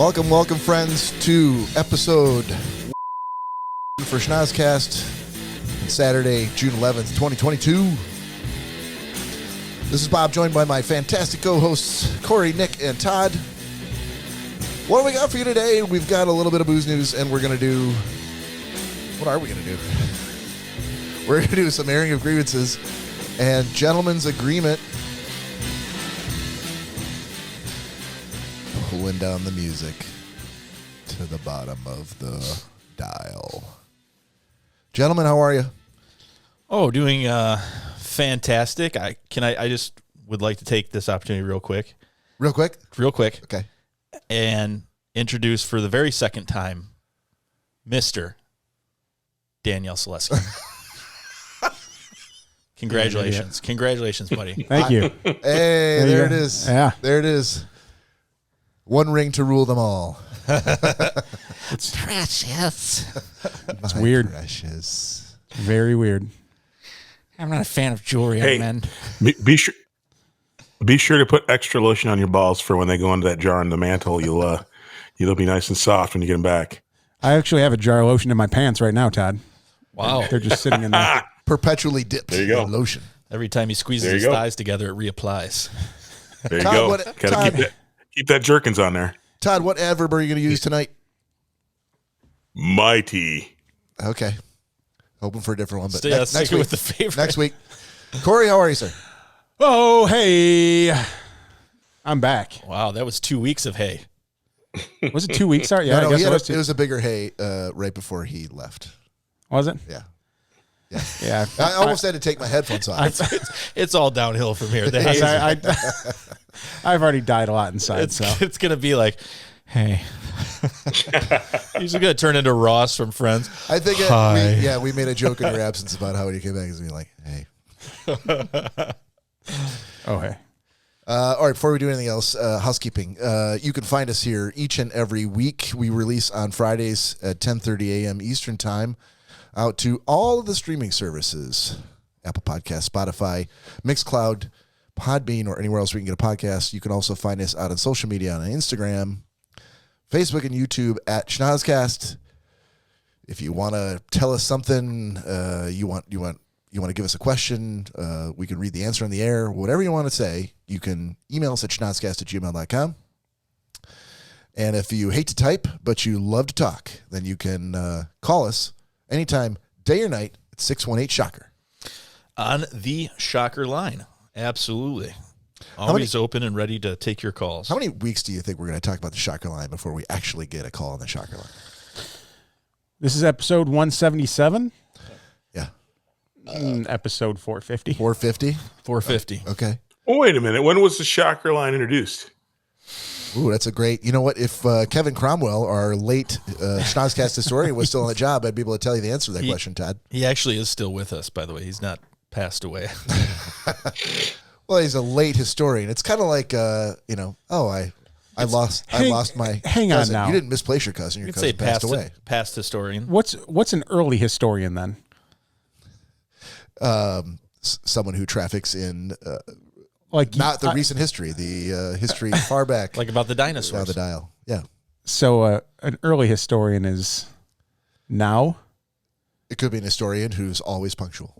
Welcome, friends, to episode for Schnozzcast, Saturday, June 11th, 2022. This is Bob, joined by my fantastic co-hosts, Cory, Nick, and Todd. What do we got for you today? We've got a little bit of booze news, and we're going to do... What are we going to do? We're going to do some airing of grievances and gentleman's agreement. Pulling down the music to the bottom of the dial. Gentlemen, how are you? Oh, doing fantastic. I just would like to take this opportunity real quick. Real quick? Okay. And introduce for the very second time, Mr. Daniel Selesky. Congratulations. Congratulations, buddy. Thank you. Hey, there it is. Yeah. There it is. One ring to rule them all. It's precious. It's weird. Precious. Very weird. I'm not a fan of jewelry Hey, on men. Be sure to put extra lotion on your balls for when they go into that jar in the mantle. You'll be nice and soft when you get them back. I actually have a jar of lotion in my pants right now, Todd. Wow. They're just sitting in there. Perpetually dipped There you go. in lotion. Every time he squeezes There you his go. thighs together, it reapplies. There you Todd, go. what- Gotta Todd- keep that jerkins on there. Todd, what adverb are you going to use tonight? Mighty. Okay. Hoping for a different one, but Stick next with week. the favorite. Next week. Cory, how are you, sir? Oh, hey. I'm back. Wow, that was 2 weeks of hay. Was it 2 weeks? Sorry. Yeah, No, I guess he it had was it two. was a bigger hay right before he left. Was it? Yeah. Yeah. I almost had to take my headphones off. It's all downhill from here. The hay is- I've already died a lot inside, so. it's going to be like, hey. He's going to turn into Ross from Friends. I think Hi. we made a joke in your absence about how when you came back, he's like, hey. Oh, hey. All right, before we do anything else, housekeeping. You can find us here each and every week. We release on Fridays at 10:30 a.m. Eastern Time out to all of the streaming services, Apple Podcasts, Spotify, Mixcloud, Podbean, or anywhere else we can get a podcast. You can also find us out on social media on Instagram, Facebook, and YouTube at Schnozzcast. If you want to tell us something, you want to give us a question, we can read the answer on the air. Whatever you want to say, you can email us at schnozzcast@gmail.com. And if you hate to type, but you love to talk, then you can call us anytime, day or night, at 618-SHOCKER. On the Shocker line. Absolutely. Always open and ready to take your calls. How many weeks do you think we're going to talk about the Shocker line before we actually get a call on the Shocker line? This is episode 177. Yeah. Episode 450. 450? 450. Okay. Oh, wait a minute. When was the shocker line introduced? Ooh, that's a great... You know what? If Kevin Cromwell, our late Schnozzcast historian, was still on the job, I'd be able to tell you the answer to that question, Todd. He actually is still with us, by the way. He's not passed away. Well, he's a late historian. It's kind of like, I lost my hang on cousin. now. You didn't misplace your cousin. Your You could say cousin passed away. past historian. What's an early historian then? Someone who traffics in Like not the recent history, the history far back. Like about the down dinosaurs. the dial. Yeah. So an early historian is now? It could be an historian who's always punctual.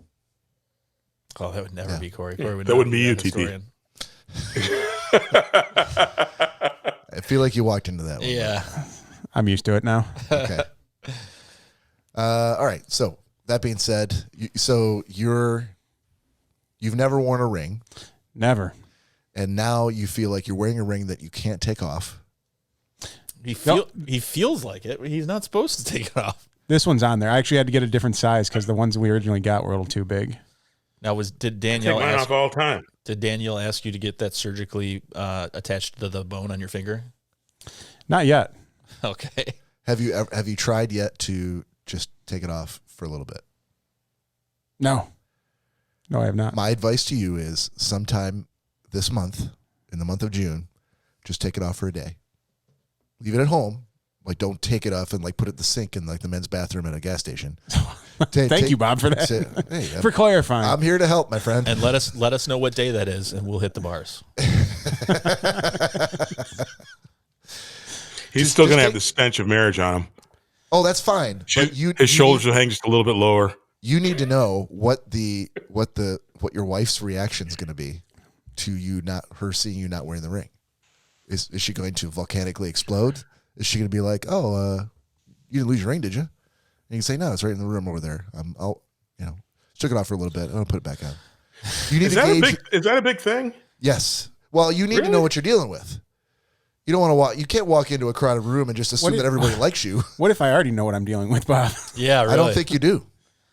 Oh, that would never be Cory. Cory would That not wouldn't be you, that TT. historian. I feel like you walked into that one. Yeah. I'm used to it now. Okay. All right. So that being said, you've never worn a ring, Never. and now you feel like you're wearing a ring that you can't take off. He feels like it. He's not supposed to take it off. This one's on there. I actually had to get a different size because the ones we originally got were a little too big. Now, did Take Danielle mine off all the time. Did Danielle ask you to get that surgically attached to the bone on your finger? Not yet. Okay. Have you tried yet to just take it off for a little bit? No, I have not. My advice to you is sometime this month, in the month of June, just take it off for a day. Leave it at home. Like, don't take it off and like put it in the sink in like the men's bathroom at a gas station. Thank you, Bob, for that. Hey, For clarifying. I'm here to help, my friend. And let us know what day that is, and we'll hit the bars. He's still going to have the stench of marriage on him. Oh, that's fine. But His shoulders will hang just a little bit lower. You need to know what your wife's reaction is going to be to her seeing you not wearing the ring. Is she going to volcanically explode? Is she going to be like, "Oh, you didn't lose your ring, did you?" And you can say, "No, it's right in the room over there. Took it off for a little bit. I'm going to put it back on." You need to gauge. Is that a big thing? Yes. Well, you need to know what you're dealing with. You don't want to walk. You can't walk into a crowded room and just assume that everybody likes you. What if I already know what I'm dealing with, Bob? Yeah, really. I don't think you do.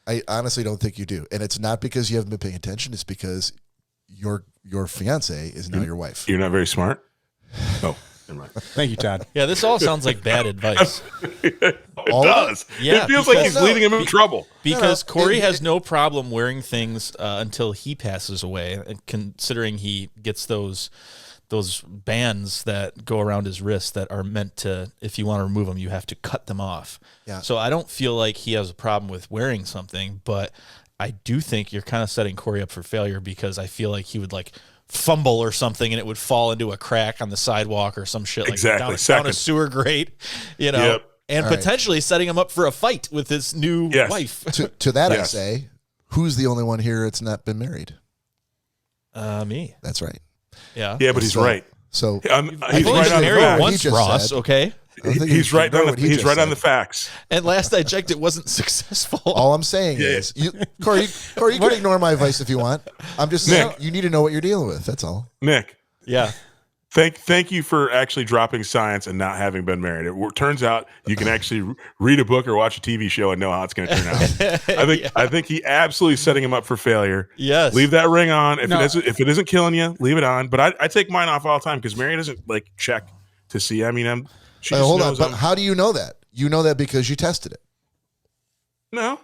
I honestly don't think you do, and it's not because you haven't been paying attention. It's because your fiance is now your wife. You're not very smart. Oh, never mind. Thank you, Todd. Yeah, this all sounds like bad advice. It does. Yeah, it feels like he's leading him in trouble. Because Cory has no problem wearing things until he passes away, and considering he gets those bands that go around his wrist that are meant to, if you want to remove them, you have to cut them off. Yeah. So I don't feel like he has a problem with wearing something, but I do think you're kind of setting Cory up for failure, because I feel like he would like fumble or something and it would fall into a crack on the sidewalk or some shit, like down a sewer grate, and potentially setting him up for a fight with his new wife. To that I say, who's the only one here that's not been married? Me. That's right. Yeah, but he's right. So he's right on married once, Ross. Okay. He's right on the facts. And last I checked, it wasn't successful. All I'm saying is, Cory, you can ignore my advice if you want. I'm just saying you need to know what you're dealing with. That's all. Nick. Yeah. Thank you for actually dropping science and not having been married. It turns out you can actually read a book or watch a TV show and know how it's going to turn out. I think he absolutely setting him up for failure. Yes. Leave that ring on. If it isn't killing you, leave it on. But I take mine off all the time because Mary doesn't like check to see. I mean, hold on. But how do you know that? You know that because you tested it. No.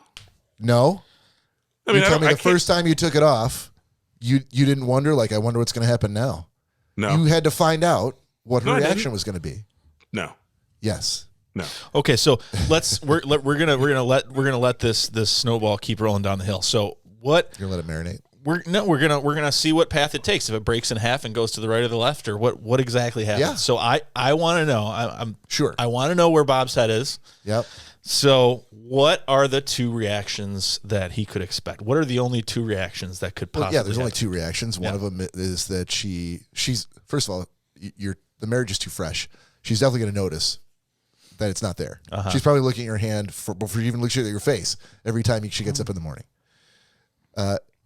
I mean, you tell me the first time you took it off, you didn't wonder, like, I wonder what's going to happen now. No. You had to find out what her reaction was going to be. No. Yes. No. Okay, so we're gonna let this snowball keep rolling down the hill. So what? You're gonna let it marinate. We're gonna see what path it takes. If it breaks in half and goes to the right or the left, or what exactly happens. Yeah. So I want to know. I'm sure. I want to know where Bob's head is. Yep. So what are the two reactions that he could expect? What are the only two reactions that could possibly there's only two reactions. One of them is that she's first of all, the marriage is too fresh. She's definitely going to notice that it's not there. Uh-huh. She's probably looking at your hand before you even looks at your face every time she gets up in the morning.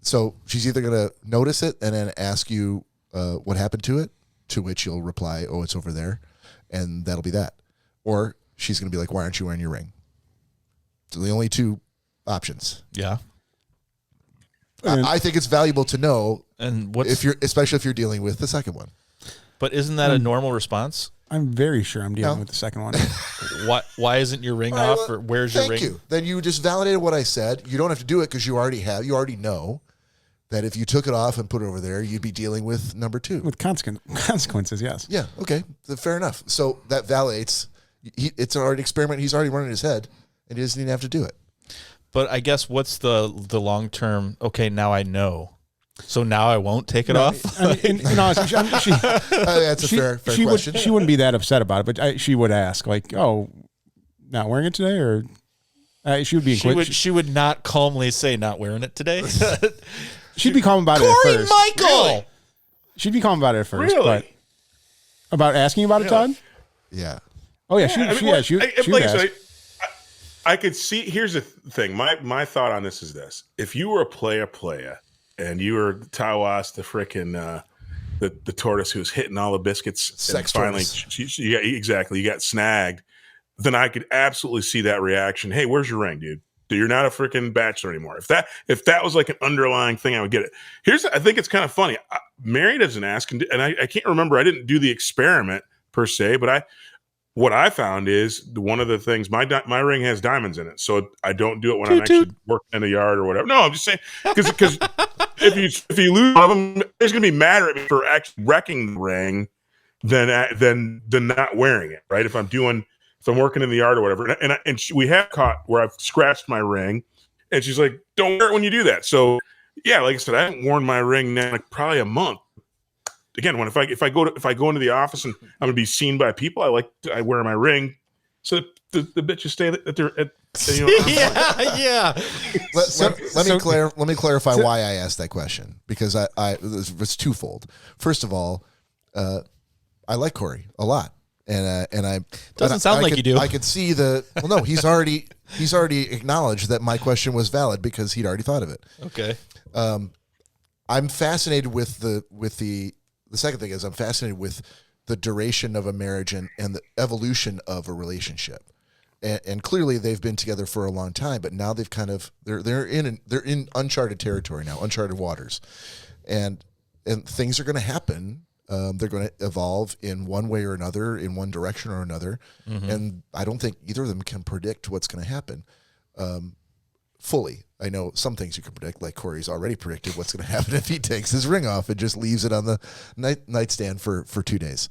So she's either going to notice it and then ask you what happened to it, to which you'll reply, "Oh, it's over there," and that'll be that. Or she's going to be like, "Why aren't you wearing your ring?" So the only two options. Yeah. I think it's valuable to know, and especially if you're dealing with the second one. But isn't that a normal response? I'm very sure I'm dealing with the second one. Why isn't your ring off? Or where's your ring? Thank you. Then you just validated what I said. You don't have to do it because you already know that if you took it off and put it over there, you'd be dealing with number two. With consequences, yes. Yeah, okay. Fair enough. So that validates. It's an already experiment. He's already running in his head, and he doesn't even have to do it. But I guess what's the long term? Okay, now I know. So now I won't take it off. I mean, in honesty, that's a fair question. She wouldn't be that upset about it, but she would ask, like, "Oh, not wearing it today," or she would be. She would not calmly say, "Not wearing it today." She'd be calm about it at first. Michael. Really? She'd be calm about it at first, but about asking about it, Todd. Yeah. Oh yeah, she would ask. I could see. Here's the thing. My thought on this is this: if you were a playa, and you were Tawas, the frickin' the tortoise who was hitting all the biscuits, sex and finally, you got snagged, then I could absolutely see that reaction. Hey, where's your ring, dude? You're not a freaking bachelor anymore. If that was like an underlying thing, I would get it. I think it's kind of funny. Mary doesn't ask, and I can't remember. I didn't do the experiment per se, but what I found is one of the things, my ring has diamonds in it, so I don't do it when I'm actually working in the yard or whatever. No, I'm just saying because if you lose one of them, there's going to be mad at me for actually wrecking the ring than not wearing it, right? If I'm working in the yard or whatever, and we have caught where I've scratched my ring, and she's like, "Don't wear it when you do that." So yeah, like I said, I haven't worn my ring now like probably a month. again, if I go into the office and I'm gonna be seen by people, I wear my ring so the bitches stay at their yeah. Let me clarify why I asked that question, because it's twofold. First of all, I like Cory a lot, and I doesn't sound like you do. I could see he's already acknowledged that my question was valid because he'd already thought of it. Okay. I'm fascinated with the second thing is I'm fascinated with the duration of a marriage and the evolution of a relationship. And clearly they've been together for a long time, but now they've kind of they're in uncharted territory now, uncharted waters, and things are going to happen. They're going to evolve in one way or another, in one direction or another, and I don't think either of them can predict what's going to happen fully. I know some things you can predict, like Cory's already predicted what's going to happen if he takes his ring off and just leaves it on the nightstand for 2 days.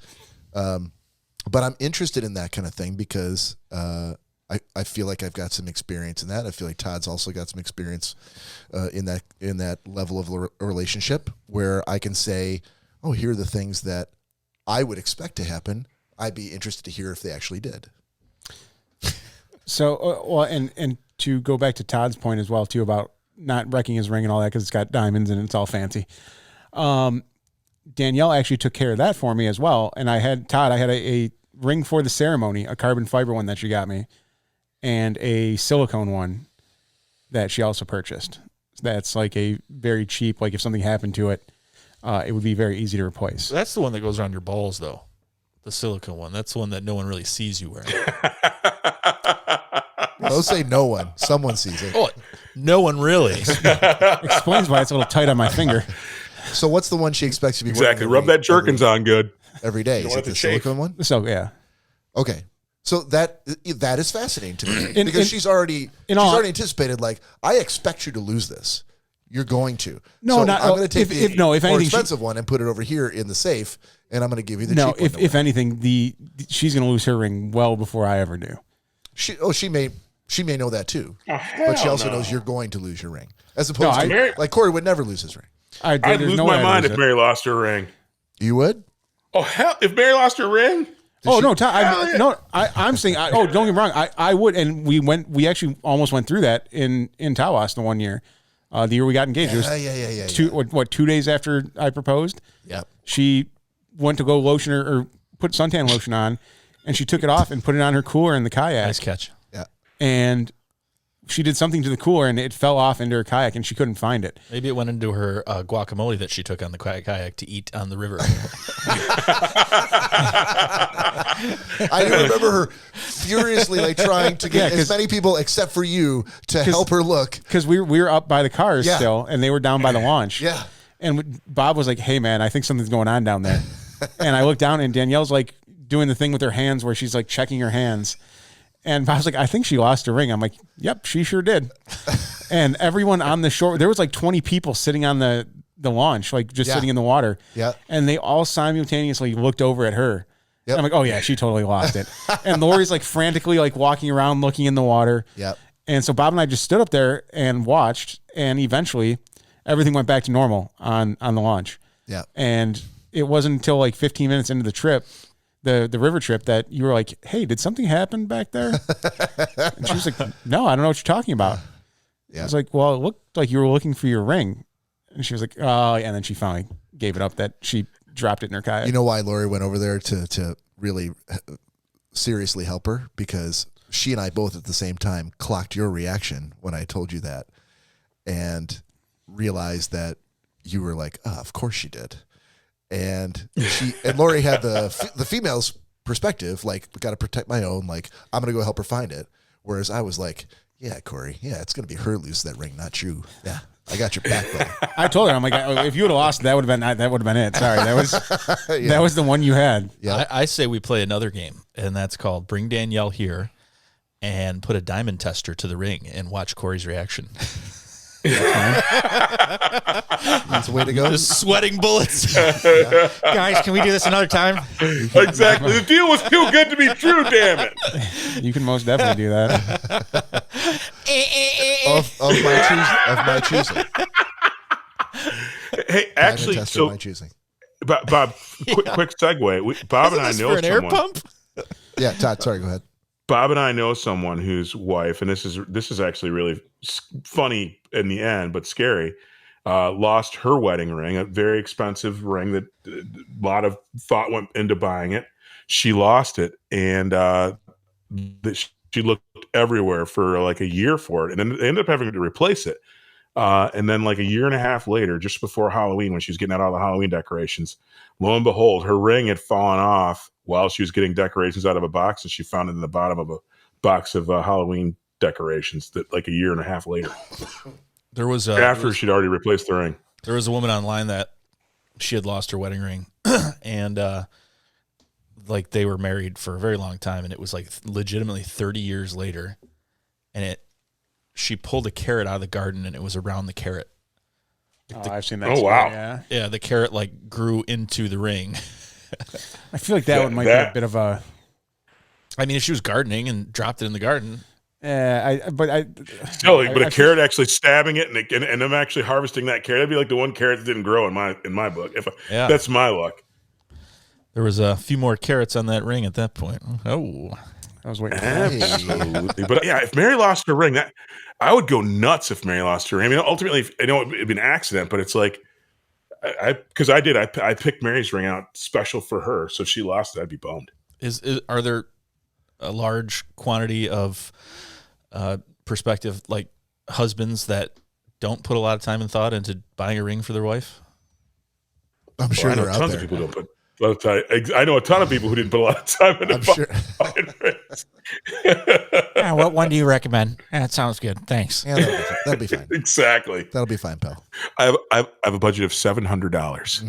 But I'm interested in that kind of thing because I feel like I've got some experience in that. I feel like Todd's also got some experience in that level of a relationship where I can say, oh, here are the things that I would expect to happen. I'd be interested to hear if they actually did. So, well, and to go back to Todd's point as well, too, about not wrecking his ring and all that because it's got diamonds and it's all fancy. Danielle actually took care of that for me as well. And I had a ring for the ceremony, a carbon fiber one that she got me, and a silicone one that she also purchased. That's like a very cheap, like if something happened to it, it would be very easy to replace. That's the one that goes around your balls, though. The silicone one. That's the one that no one really sees you wearing. Don't say no one. Someone sees it. Oh, no one really. Explains why it's a little tight on my finger. So what's the one she expects to be exactly? wearing Rub that jerkins on good every day. Is it the silicone one? So yeah. Okay. So that is fascinating to me because she's already anticipated, like, I expect you to lose this. You're going to. No, so not I'm going to take if more anything, expensive one and put it over here in the safe, and I'm going to give you the cheap one. If anything, she's going to lose her ring well before I ever do. She may know that too, but she also knows you're going to lose your ring, as opposed to like Cory would never lose his ring. I'd lose my mind if Mary lost her ring. You would? Oh hell! If Mary lost her ring. I'm saying. Don't get me wrong. I would, and we actually almost went through that in Tawas the one year, the year we got engaged. It was 2 days after I proposed. Yep. She went to go lotion or put suntan lotion on, and she took it off and put it on her cooler in the kayak. Nice catch. Yeah. And she did something to the cooler, and it fell off into her kayak, and she couldn't find it. Maybe it went into her guacamole that she took on the kayak to eat on the river. I remember her furiously trying to get as many people except for you to help her look. Because we were up by the cars still, and they were down by the launch. Yeah. And Bob was like, hey, man, I think something's going on down there. And I looked down, and Danielle's like doing the thing with her hands where she's like checking her hands. And Bob's like, I think she lost her ring. I'm like, yep, she sure did. And everyone on the shore, there was like 20 people sitting on the launch, like just sitting in the water. Yeah. And they all simultaneously looked over at her. Yep. And I'm like, oh yeah, she totally lost it. And Lori's like frantically like walking around looking in the water. Yep. And so Bob and I just stood up there and watched, and eventually everything went back to normal on the launch. Yeah. And it wasn't until like 15 minutes into the trip, the river trip, that you were like, hey, did something happen back there? And she was like, no, I don't know what you're talking about. Yeah. I was like, well, it looked like you were looking for your ring. And she was like, oh, and then she finally gave it up that she dropped it in her kayak. You know why Lori went over there to really seriously help her? Because she and I both at the same time clocked your reaction when I told you that and realized that you were like, oh, of course she did. And Lori had the female's perspective, like, got to protect my own, like, I'm going to go help her find it. Whereas I was like, yeah, Cory, yeah, it's going to be her lose that ring, not you. Yeah, I got your back, buddy. I told her, I'm like, if you would have lost, that would have been it. Sorry, that was the one you had. Yeah, I say we play another game, and that's called Bring Danielle Here and put a diamond tester to the ring and watch Cory's reaction. That's the way to go. Just sweating bullets. Guys, can we do this another time? Exactly. The deal was too good to be true, damn it. You can most definitely do that. of my choosing. Hey, actually, so my choosing. Bob, quick segue. Bob and I know for an air someone. pump. Yeah, Todd. Sorry, go ahead. Bob and I know someone whose wife, and this is actually really funny in the end, but scary. Lost her wedding ring, a very expensive ring that a lot of thought went into buying it. She lost it, and she looked everywhere for like a year for it, and then they ended up having to replace it. And then like a year and a half later, just before Halloween, when she was getting out all the Halloween decorations, lo and behold, her ring had fallen off while she was getting decorations out of a box, and she found it in the bottom of a box of Halloween decorations that like a year and a half later. There was After she'd already replaced the ring. There was a woman online that she had lost her wedding ring, and like they were married for a very long time, and it was like legitimately 30 years later, and she pulled a carrot out of the garden, and it was around the carrot. I've seen that. Oh, wow. Yeah. Yeah, the carrot like grew into the ring. I feel like that might be a bit of a. I mean, if she was gardening and dropped it in the garden. But a carrot actually stabbing it and them actually harvesting that carrot, that'd be like the one carrot that didn't grow in my book. That's my luck. There was a few more carrots on that ring at that point. Oh, I was waiting. Absolutely. But yeah, if Mary lost her ring, I would go nuts if Mary lost her ring. I mean, ultimately, I know it'd be an accident, but it's like, I picked Mary's ring out special for her, so if she lost it, I'd be bummed. Are there a large quantity of prospective like husbands that don't put a lot of time and thought into buying a ring for their wife? I'm sure there are tons of people don't put a lot of time. I know a ton of people who didn't put a lot of time into buying rings. Yeah, what one do you recommend? That sounds good. Thanks. Yeah, that'll be fine. Exactly. That'll be fine, pal. I have a budget of $700.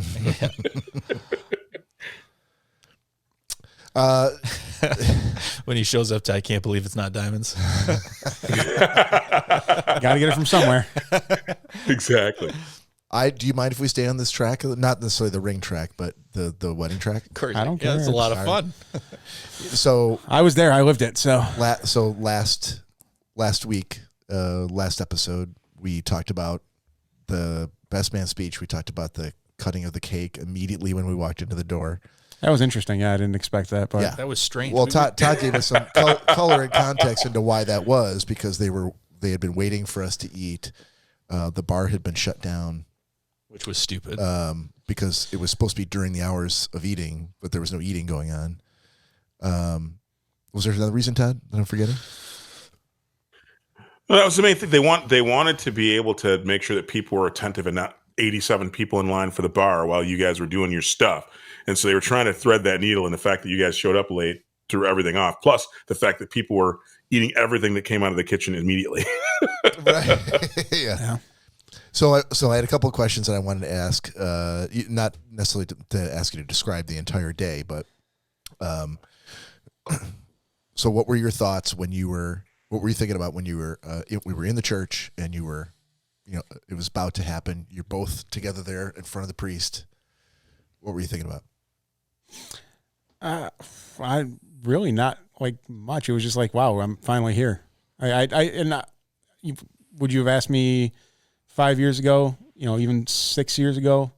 When he shows up to I can't believe it's not diamonds. Got to get it from somewhere. Exactly. Do you mind if we stay on this track? Not necessarily the ring track, but the wedding track. I don't care. It's a lot of fun. So I was there. I lived it. So last week, last episode, we talked about the best man speech. We talked about the cutting of the cake immediately when we walked into the door. That was interesting. Yeah, I didn't expect that. But yeah. That was strange. Well, Todd gave us some color and context into why that was, because they had been waiting for us to eat. The bar had been shut down, which was stupid. Because it was supposed to be during the hours of eating, but there was no eating going on. Was there another reason, Todd, that I'm forgetting? Well, that was the main thing. They wanted to be able to make sure that people were attentive and not 87 people in line for the bar while you guys were doing your stuff. And so they were trying to thread that needle, and the fact that you guys showed up late threw everything off. Plus the fact that people were eating everything that came out of the kitchen immediately. Right. Yeah. So I had a couple of questions that I wanted to ask, not necessarily to ask you to describe the entire day, but so what were your thoughts what were you thinking about when you were, we were in the church and you were, it was about to happen. You're both together there in front of the priest. What were you thinking about? I really not like much. It was just like, wow, I'm finally here. Would you have asked me 5 years ago, even 6 years ago,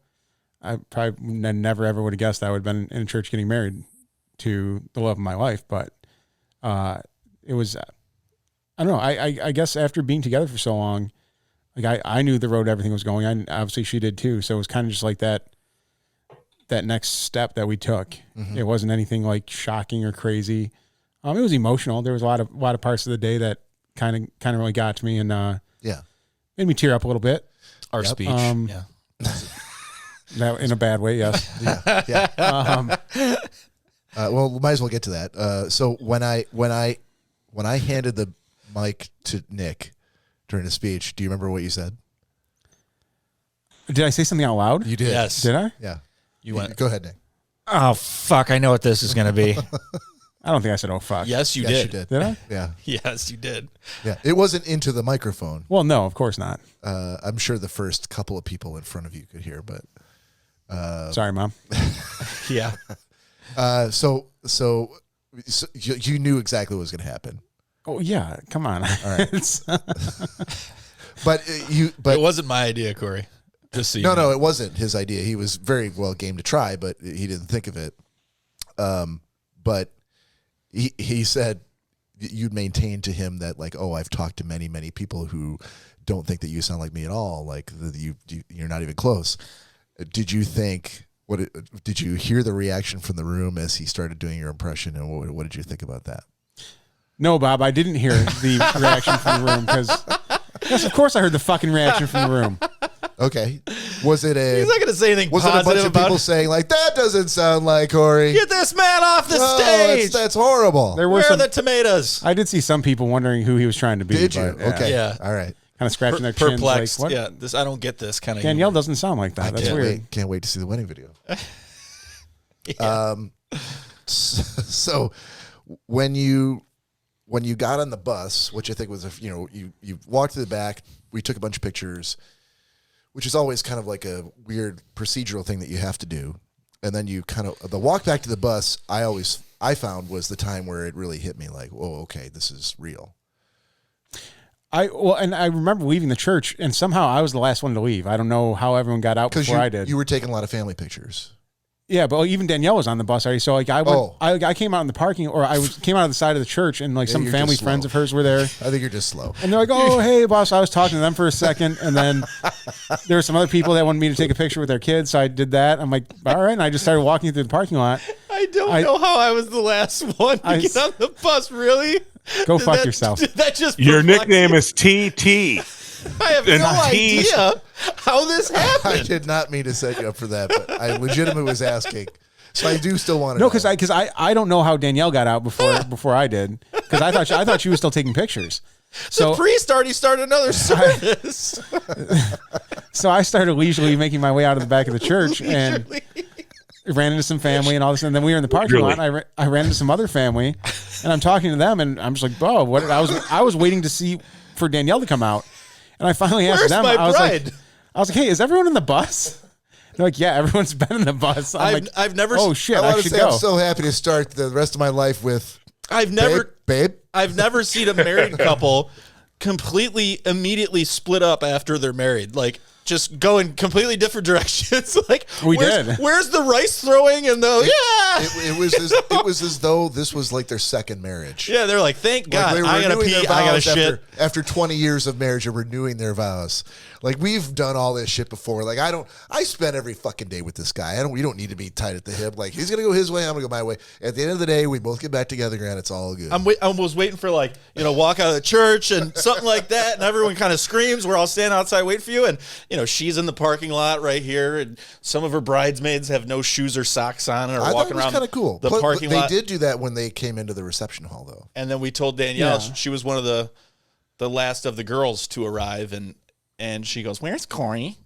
I probably never ever would have guessed I would have been in a church getting married to the love of my life. But it was, I don't know. I guess after being together for so long, like I knew the road everything was going on. Obviously she did too. So it was kind of just like that next step that we took. Mm-hmm. It wasn't anything like shocking or crazy. It was emotional. There was a lot of parts of the day that kind of really got to me and made me tear up a little bit. Our speech, yeah, that in a bad way, yes. Yeah. Well, we might as well get to that. So when I handed the mic to Nick during the speech, do you remember what you said? Did I say something out loud? You did. Yes. Did I? Yeah. You went. Go ahead, Nick. Oh fuck! I know what this is going to be. I don't think I said, "Oh fuck." Yes, you You did. Did I? Yeah. Yes, you did. Yeah. It wasn't into the microphone. Well, no, of course not. I'm sure the first couple of people in front of you could hear, but sorry, Mom. Yeah. So you knew exactly what was going to happen. Oh yeah, come on. All right. But it wasn't my idea, Cory. Just so you No, know. no, it wasn't his idea. He was very well game to try, but he didn't think of it. But he said you'd maintain to him that like, oh, I've talked to many, many people who don't think that you sound like me at all. Like you're not even close. Did you think? Did you hear the reaction from the room as he started doing your impression, and what did you think about that? No, Bob, I didn't hear the reaction from the room because, yes, of course I heard the fucking reaction from the room. Okay, was it He's not going to say anything was it positive a bunch of about people saying like that doesn't sound like Cory? Get this man off the No, stage. that's horrible. There were Where are some, the tomatoes? I did see some people wondering who he was trying to be. Did you? But, yeah, Okay, Yeah. all right. kind of scratching their chins. Perplexed. Like, what? Yeah, this I don't get this kind of. Danielle doesn't sound like that. That's weird. Can't wait to see the wedding video. Yeah. So when you got on the bus, which I think was you walked to the back, we took a bunch of pictures, which is always kind of like a weird procedural thing that you have to do, and then you kind of the walk back to the bus. I found was the time where it really hit me like, whoa, okay, this is real. And I remember leaving the church, and somehow I was the last one to leave. I don't know how everyone got out before I did. You were taking a lot of family pictures. Yeah, but even Danielle was on the bus already. So like I went, Oh. I came out in the parking, or came out of the side of the church, and like some you're family just friends slow. of hers were there. I think you're just slow. And they're like, "Oh, hey, boss." I was talking to them for a second, and then there were some other people that wanted me to take a picture with their kids, so I did that. I'm like, "All right," and I just started walking through the parking lot. I don't know how I was the last one to get on the bus. Really? Go fuck yourself. That just Your perplexed nickname me. is TT. I have and no T's. idea how this I happened. did not mean to set you up for that, but I legitimately was asking. So I do still want to No, know. because I don't know how Danielle got out before I did, because I thought she was still taking pictures. So The priest already started another service. so I started leisurely making my way out of the back of the church and ran into some family and all this, and then we were in the parking lot. And I ran into some other family, and I'm talking to them, and I'm just like, "Bro, what?" I was waiting to see for Danielle to come out, and I finally asked Where's them. my I was bride? like, "Hey, is everyone in the bus?" They're like, "Yeah, everyone's been in the bus." I've never. Oh shit! I I want to should say go. I'm so happy to start the rest of my life with I've never. babe. I've never seen a married couple completely immediately split up after they're married. Like just go in completely different directions. Like where's the rice throwing and the It was as though this was like their second marriage. yeah. They're like, thank God, Like they were I gotta renewing pee, their I gotta vows shit. after 20 years of marriage and renewing their vows. Like we've done all this shit before. Like I spend every fucking day with this guy. We don't need to be tied at the hip. Like he's gonna go his way, I'm gonna go my way. At the end of the day, we both get back together and it's all good. I was waiting for walk out of the church and something like that, and everyone kind of screams. We're all standing outside waiting for you, and she's in the parking lot right here, and some of her bridesmaids have no shoes or socks on and are I thought walking it was around kind of cool. the parking lot. They did do that when they came into the reception hall, though. And then we told Danielle Yeah. she was one of the last of the girls to arrive, and she goes, "Where's Cory?"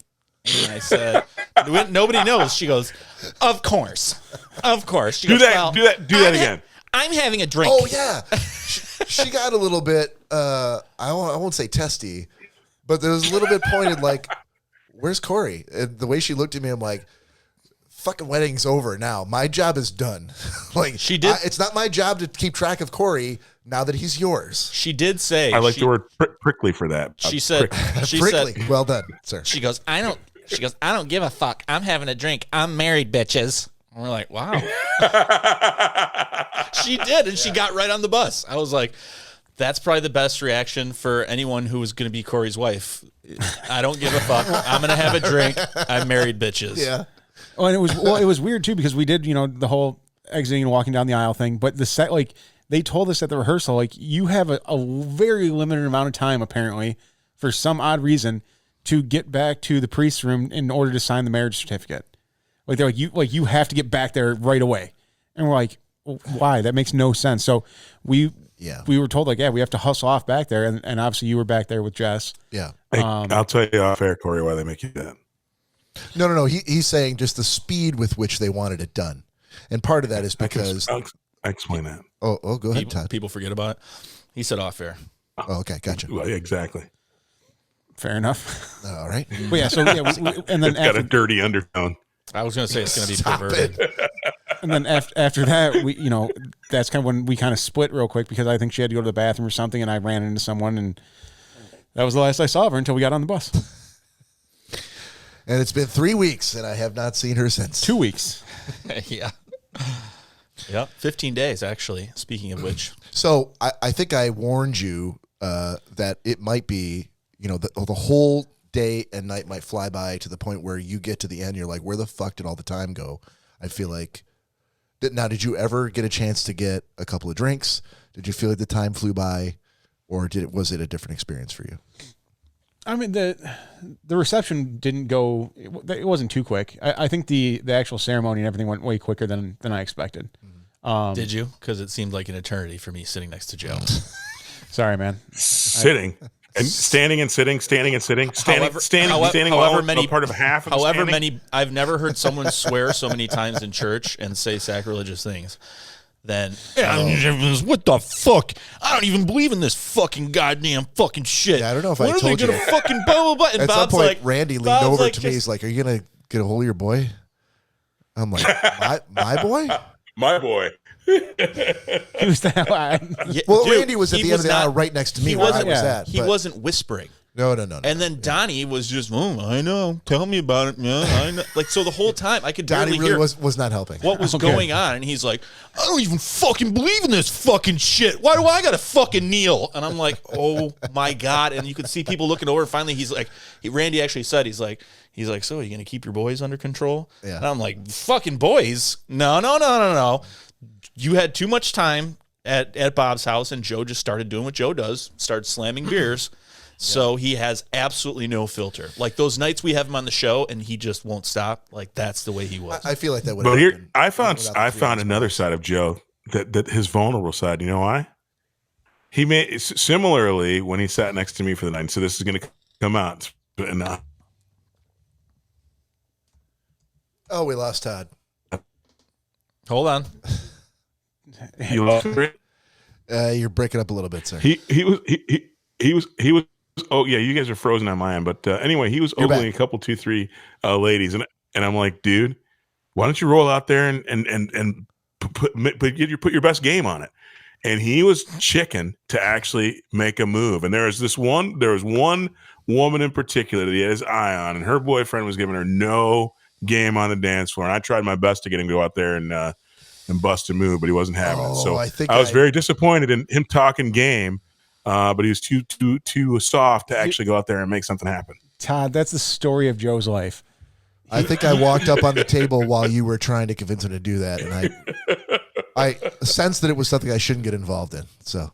And I said, "Nobody knows." She goes, "Of course." She Do goes, that. "Well, Do that again. I'm having a drink. Oh yeah, she got a little bit. I won't say testy, but there was a little bit pointed. Like, where's Cory? And the way she looked at me, I'm like, fucking wedding's over now. My job is done. Like She did- it's not my job to keep track of Cory now that he's yours. She did say. I like the word prickly for that. She said. She Prickly. said. Well done, sir. She goes, I don't give a fuck. I'm having a drink. I'm married, bitches. And we're like, wow. She did, and she got right on the bus. I was like, that's probably the best reaction for anyone who was going to be Cory's wife. I don't give a fuck. I'm going to have a drink. I'm married, bitches. Yeah. Oh, and it was weird too, because we did, the whole exiting and walking down the aisle thing, but the set, like they told us at the rehearsal, like you have a very limited amount of time apparently for some odd reason to get back to the priest's room in order to sign the marriage certificate. Like they're like you have to get back there right away. And we're like, well, why? That makes no sense. So we were told like, we have to hustle off back there. And obviously you were back there with Jess. Yeah. Hey, I'll tell you off air, Cory, why they make you do that. No. He's saying just the speed with which they wanted it done. And part of that is because I'll explain that. Oh, go ahead, Todd. People forget about it. He said off air. Oh, okay, gotcha. Well, exactly. Fair enough. All right. But yeah, so and then It's got a dirty undertone. I was going to say it's going to be Stop perverted. it. And then after that, we, that's kind of when we kind of split real quick, because I think she had to go to the bathroom or something, and I ran into someone, and that was the last I saw of her until we got on the bus. And it's been 3 weeks, and I have not seen her since. 2 weeks. Yeah. Yep. 15 days, actually, speaking of which. So I think I warned you that it might be, the whole day and night might fly by to the point where you get to the end, you're like, where the fuck did all the time go? I feel like. Now, did you ever get a chance to get a couple of drinks? Did you feel like the time flew by, or was it a different experience for you? I mean, the reception didn't go. It wasn't too quick. I think the actual ceremony and everything went way quicker than I expected. Did you? Because it seemed like an eternity for me sitting next to Joe. Sorry, man. Sitting. And standing and sitting, standing and sitting, standing, however many part of half. Of however standing. many, I've never heard someone swear so many times in church and say sacrilegious things. Then what the fuck? I don't even believe in this fucking goddamn fucking shit. Yeah, I don't know if when I are told they you. gonna fucking blah blah blah? And At Bob's some point, like, Randy leaned Bob's over like, to me. He's like, "Are you gonna get a hold of your boy?" I'm like, "My boy." My boy. Who's that? Yeah, Well, dude, Randy was at he the end of the not- aisle right next to me he where I wasn't- was at. He but- wasn't whispering. No. And then Donnie was just, I know. Tell me about it. Yeah, I know. Like, so the whole time I could Donnie barely really hear was not helping. what was going on. And he's like, I don't even fucking believe in this fucking shit. Why do I got to fucking kneel? And I'm like, oh my God. And you could see people looking over. Finally, he's like, Randy actually said, he's like, so are you going to keep your boys under control? Yeah. And I'm like, fucking boys? No. You had too much time at Bob's house, and Joe just started doing what Joe does, started slamming beers. So he has absolutely no filter. Like those nights we have him on the show and he just won't stop. Like that's the way he was. I feel like that would. But here, I found another side of Joe, that his vulnerable side. You know why? He made similarly when he sat next to me for the night. So this is going to come out. And, Oh, we lost Todd. Hold on. you lost it? You're breaking up a little bit, sir. He was. Oh yeah, you guys are frozen on my end. But anyway, he was ogling a couple, 2-3 ladies, and I'm like, dude, why don't you roll out there and put your best game on it? And he was chicken to actually make a move. And there was one woman in particular that he had his eye on, and her boyfriend was giving her no game on the dance floor. And I tried my best to get him to go out there and bust a move, but he wasn't having it. So I was very disappointed in him talking game. But he was too soft to actually go out there and make something happen. Todd, that's the story of Joe's life. I think I walked up on the table while you were trying to convince him to do that, and I sensed that it was something I shouldn't get involved in. So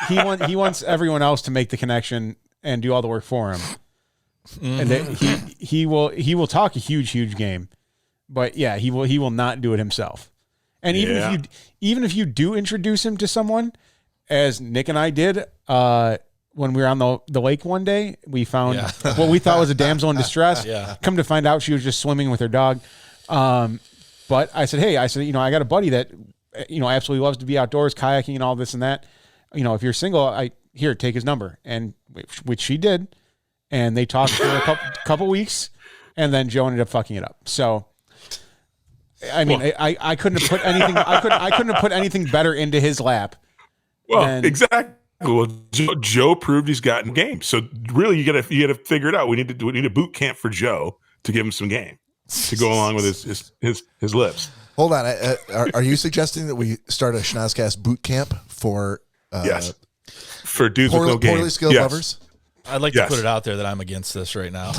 he wants everyone else to make the connection and do all the work for him. Mm-hmm. And that he will talk a huge game, but yeah, he will not do it himself. And even if you do introduce him to someone, as Nick and I did when we were on the lake one day, we found what we thought was a damsel in distress. Yeah. Come to find out, she was just swimming with her dog. But I said, hey, I got a buddy that absolutely loves to be outdoors, kayaking and all this and that. If you're single, take his number, and which she did, and they talked for a couple weeks, and then Joe ended up fucking it up. So. I mean, I couldn't have put anything. I couldn't have put anything better into his lap. Well, exactly. Well, Joe proved he's gotten game. So really, you got to figure it out. We need a boot camp for Joe to give him some game to go along with his lips. Hold on. Are you suggesting that we start a Schnozzcast boot camp for yes, for dudes with no game, poorly skilled lovers? I'd like to put it out there that I'm against this right now.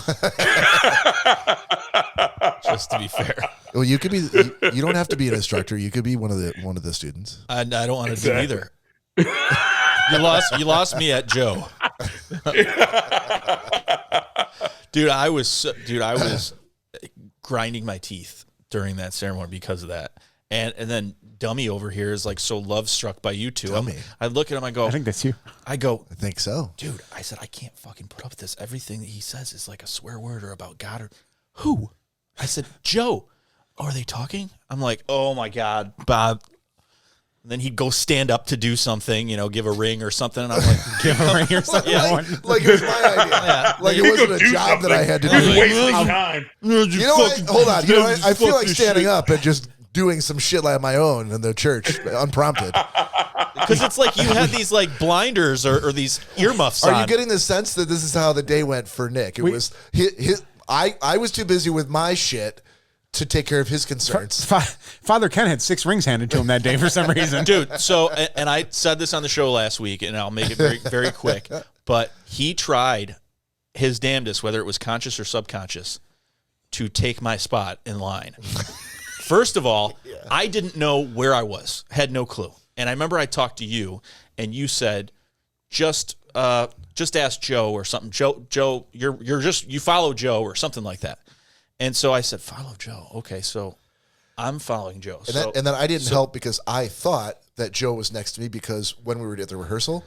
Just to be fair. Well, you could be. You don't have to be an instructor. You could be one of the students. I don't want to do either. You lost me at Joe. Dude, I was grinding my teeth during that ceremony because of that. And then Dummy over here is like so love struck by you two. I look at him, I go, I think that's you. I think so. Dude, I said, I can't fucking put up with this. Everything that he says is like a swear word or about God or who? I said, Joe. Oh, are they talking? I'm like, oh my God, Bob. And then he'd go stand up to do something, give a ring or something. And I'm like, give a ring or something. Like it was my idea. Yeah. Like it wasn't a job that I had to do. He's wasting time. You know what? Hold on. I feel like standing up and just doing some shit like my own in the church, unprompted. Because it's like you had these like blinders or these earmuffs on. Are you getting the sense that this is how the day went for Nick? It was I was too busy with my shit to take care of his concerns. Father Ken had 6 rings handed to him that day for some reason. Dude, so, and I said this on the show last week, and I'll make it very, very quick, but he tried his damnedest, whether it was conscious or subconscious, to take my spot in line. First of all, I didn't know where I was, had no clue. And I remember I talked to you, and you said, just ask Joe or something. Joe, you follow Joe or something like that. And so I said, follow Joe. Okay, so I'm following Joe. And then I didn't help because I thought that Joe was next to me because when we were at the rehearsal,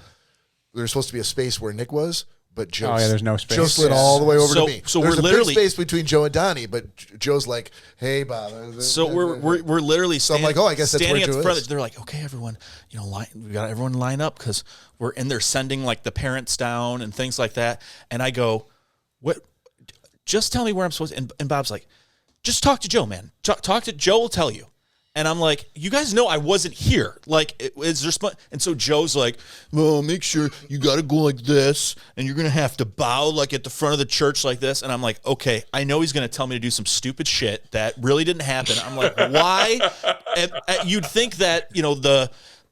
there was supposed to be a space where Nick was, but Joe. There's no space. Joe slid all the way over to me. So there's we're a literally big space between Joe and Donnie, but Joe's like, "Hey, Bob." So we're literally. So I'm like, "Oh, I guess that's where standing Joe at the front. is." They're like, "Okay, everyone, we got everyone line up because we're in there sending like the parents down and things like that." And I go, "What? Just tell me where I'm supposed to." And Bob's like, "Just talk to Joe, man. Talk to Joe. Will tell you." And I'm like, you guys know I wasn't here. Like, is there? And so Joe's like, well, make sure you got to go like this, and you're gonna have to bow like at the front of the church like this. And I'm like, okay, I know he's gonna tell me to do some stupid shit that really didn't happen. I'm like, why? And you'd think that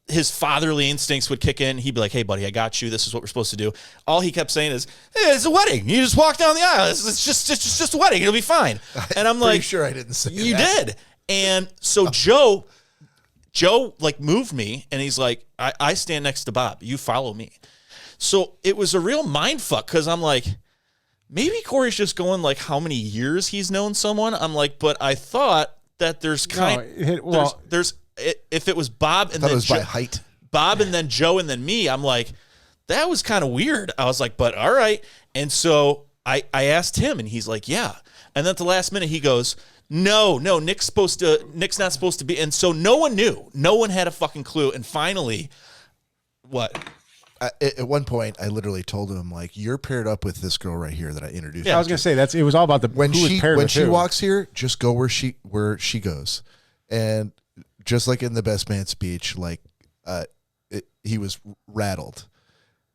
his fatherly instincts would kick in. He'd be like, hey, buddy, I got you. This is what we're supposed to do. All he kept saying is, hey, it's a wedding. You just walk down the aisle. It's just a wedding. It'll be fine. And I'm like, sure I didn't say you that. did. And so Joe like moved me, and he's like, I stand next to Bob. You follow me. So it was a real mind fuck because I'm like, maybe Cory's just going like how many years he's known someone. I'm like, but I thought that there's if it was Bob and I thought then it was by height. Bob and then Joe and then me, I'm like, that was kind of weird. I was like, but all right. And so I asked him, and he's like, yeah. And then at the last minute, he goes, no, Nick's not supposed to be. And so no one knew. No one had a fucking clue. And finally, what? At one point, I literally told him, like, you're paired up with this girl right here that I introduced. Yeah, I was going to say, it was all about when she who. walks here, just go where she goes. And just like in the best man speech, like he was rattled.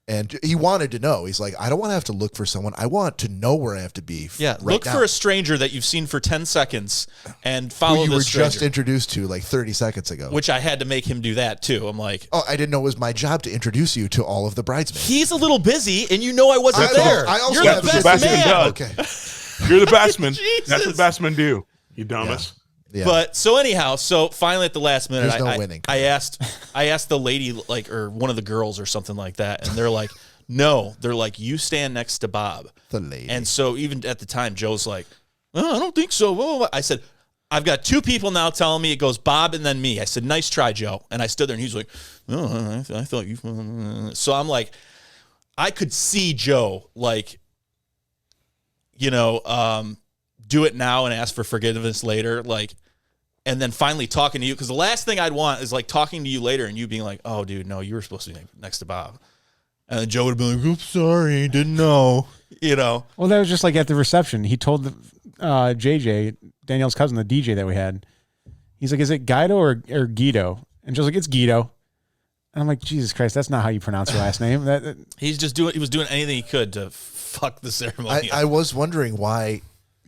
And he wanted to know. He's like, I don't want to have to look for someone. I want to know where I have to be. Look for a stranger that you've seen for 10 seconds and follow who you were stranger, just introduced to like 30 seconds ago. Which I had to make him do that too. I'm like, oh, I didn't know it was my job to introduce you to all of the bridesmaids. He's a little busy, and I wasn't there. You're the best man. Okay, you're the best man. That's what best men do. You dumbass. Yeah. But so anyhow, so finally at the last minute, There's no winning. I asked the lady, like, or one of the girls or something like that, and they're like, no, they're like, you stand next to Bob. The lady. And so even at the time, Joe's like, oh, I don't think so. I said, I've got 2 people now telling me it goes Bob and then me. I said, nice try, Joe. And I stood there, and he's like, oh, I thought you. So I'm like, I could see Joe, like, do it now and ask for forgiveness later, like, and then finally talking to you, because the last thing I'd want is like talking to you later and you being like, oh, dude, no, you were supposed to be next to Bob. And then Joe would have been like, oops, sorry, didn't know, Well, that was just like at the reception. He told JJ, Danielle's cousin, the DJ that we had, he's like, is it Guido or Guido? And Joe's like, it's Guido. And I'm like, Jesus Christ, that's not how you pronounce your last name. He was doing anything he could to fuck the ceremony. I was wondering why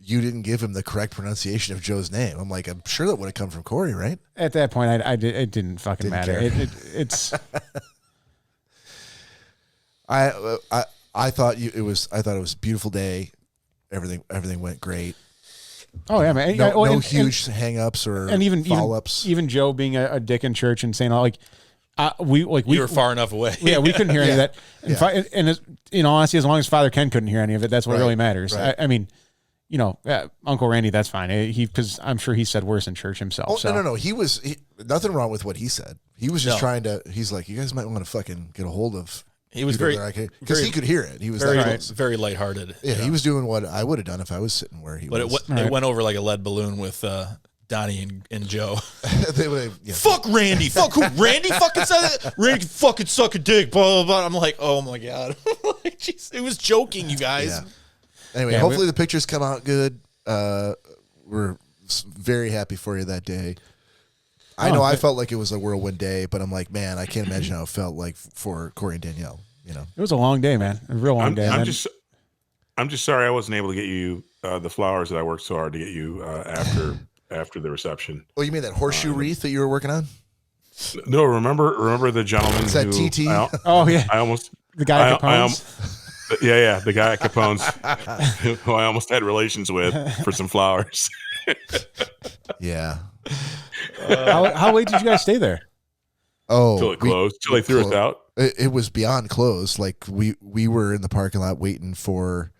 you didn't give him the correct pronunciation of Joe's name. I'm like, I'm sure that would have come from Cory, right? At that point, it didn't fucking matter. It's. I thought it was a beautiful day. Everything went great. Oh yeah, man. No huge hang-ups or follow-ups. Even Joe being a dick in church and saying we were far enough away. Yeah, we couldn't hear any of that. And in all honesty, as long as Father Ken couldn't hear any of it, that's what really matters. Right. I mean, Uncle Randy, that's fine. Because I'm sure he said worse in church himself. Oh, so. No. He nothing wrong with what he said. He was just trying to. He's like, you guys might want to fucking get a hold of. He was because he could hear it. He was very lighthearted. Yeah, he was doing what I would have done if I was sitting where he was. But it went over like a lead balloon with Donnie and Joe. Yeah. Fuck Randy. Fuck who? Randy fucking said it. Randy can fucking suck a dick. Blah blah blah. I'm like, oh my god. Like, geez, it was joking, you guys. Yeah. Anyway, hopefully the pictures come out good. We're very happy for you that day. I know I felt like it was a whirlwind day, but I'm like, man, I can't imagine how it felt like for Cory and Danielle. It was a long day, man. A real long day. I'm just sorry I wasn't able to get you the flowers that I worked so hard to get you after the reception. Oh, you mean that horseshoe wreath that you were working on? No, remember the gentleman Is that who TT? Oh yeah, I almost the guy at Capone's. yeah, the guy at Capone's who I almost had relations with for some flowers. Yeah. How late did you guys stay there? Oh, Till it closed. Till they threw us out. It was beyond close. Like we were in the parking lot waiting for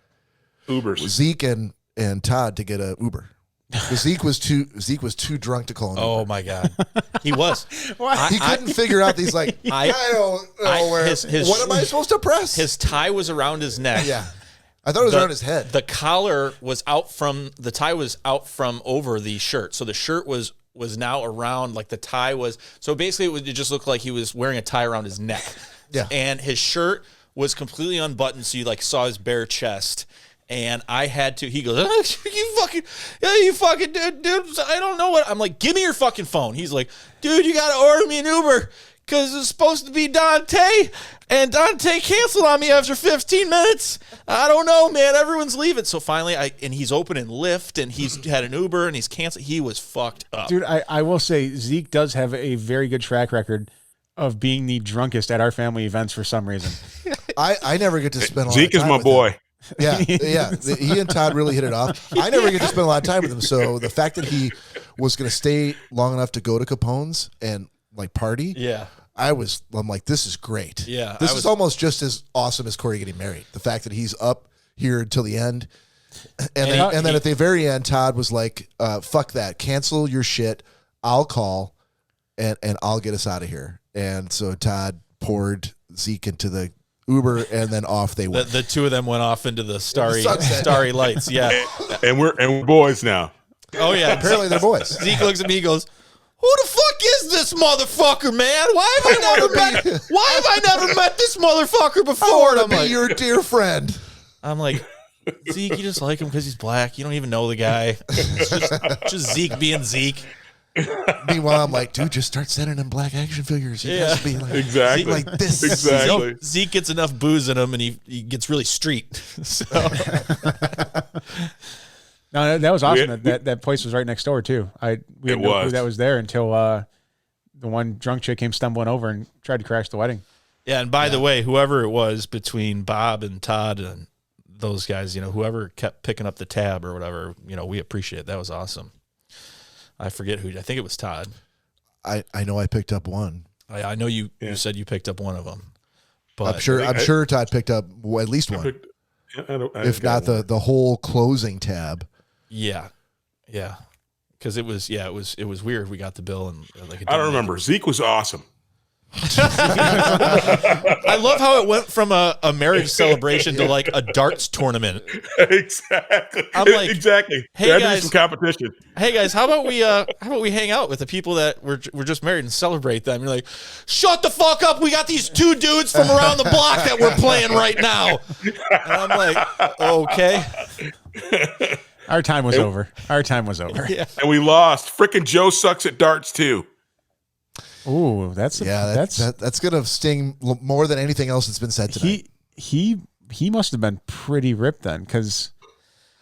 Ubers. Zeke and Todd to get a Uber. Zeke was too drunk to call an Uber. Oh my God, he was. He couldn't figure out these like I don't know where. What am I supposed to press? His tie was around his neck. Yeah, I thought it was around his head. The collar was out from the tie was out from over the shirt, so the shirt was now around, like the tie was. So basically, it just looked like he was wearing a tie around his neck. Yeah, and his shirt was completely unbuttoned, so you like saw his bare chest. And I had to. He goes, you fucking dude. I don't know what. I'm like, give me your fucking phone. He's like, dude, you gotta order me an Uber because it's supposed to be Dante, and Dante canceled on me after 15 minutes. I don't know, man. Everyone's leaving. So finally, and he's opening Lyft, and he's had an Uber, and he's canceled. He was fucked up, Dude, I will say Zeke does have a very good track record of being the drunkest at our family events for some reason. I never get to spend a lot Zeke of time is my with boy. him. Yeah. He and Todd really hit it off. I never get to spend a lot of time with him. So the fact that he was going to stay long enough to go to Capone's and like party, Yeah. I'm like, this is great. Yeah, this is almost just as awesome as Cory getting married. The fact that he's up here until the end, and then at the very end, Todd was like, "Fuck that, cancel your shit. I'll call, and I'll get us out of here." And so Todd poured Zeke into the Uber, and then off they went. The two of them went off into the starry lights. Yeah, And we're boys now. Oh yeah. Apparently they're boys. Zeke looks at me, he goes, "Who the fuck is this motherfucker, man? Why have I never met this motherfucker before?" I And want to be your dear friend. I'm like, Zeke, you just like him because he's black. You don't even know the guy. It's just Zeke being Zeke. Meanwhile, I'm like, dude, just start sending him black action figures. He has to be like, Exactly. like this. Exactly. Zeke gets enough booze in him, and he gets really street. So No, that was awesome. That place was right next door too. We had no clue that was there until the one drunk chick came stumbling over and tried to crash the wedding. yeah, and by the way, whoever it was between Bob and Todd and those guys, whoever kept picking up the tab or whatever, we appreciate it. That was awesome. I forget who. I think it was Todd. I know I picked up one. I know you said you picked up one of them, but I'm sure Todd picked up at least one, if not the whole closing tab. Yeah, because it was weird. We got the bill and I don't remember. Zeke was awesome. I love how it went from a marriage celebration to like a darts tournament. Exactly. I'm like, exactly. Hey there had to be guys, some competition. Hey guys, how about we hang out with the people that we're just married and celebrate them? You're like, shut the fuck up. We got these two dudes from around the block that we're playing right now. And I'm like, okay. Our time was over. Yeah. And we lost. Frickin' Joe sucks at darts too. Ooh, that's gonna sting more than anything else that's been said tonight. He must have been pretty ripped then, because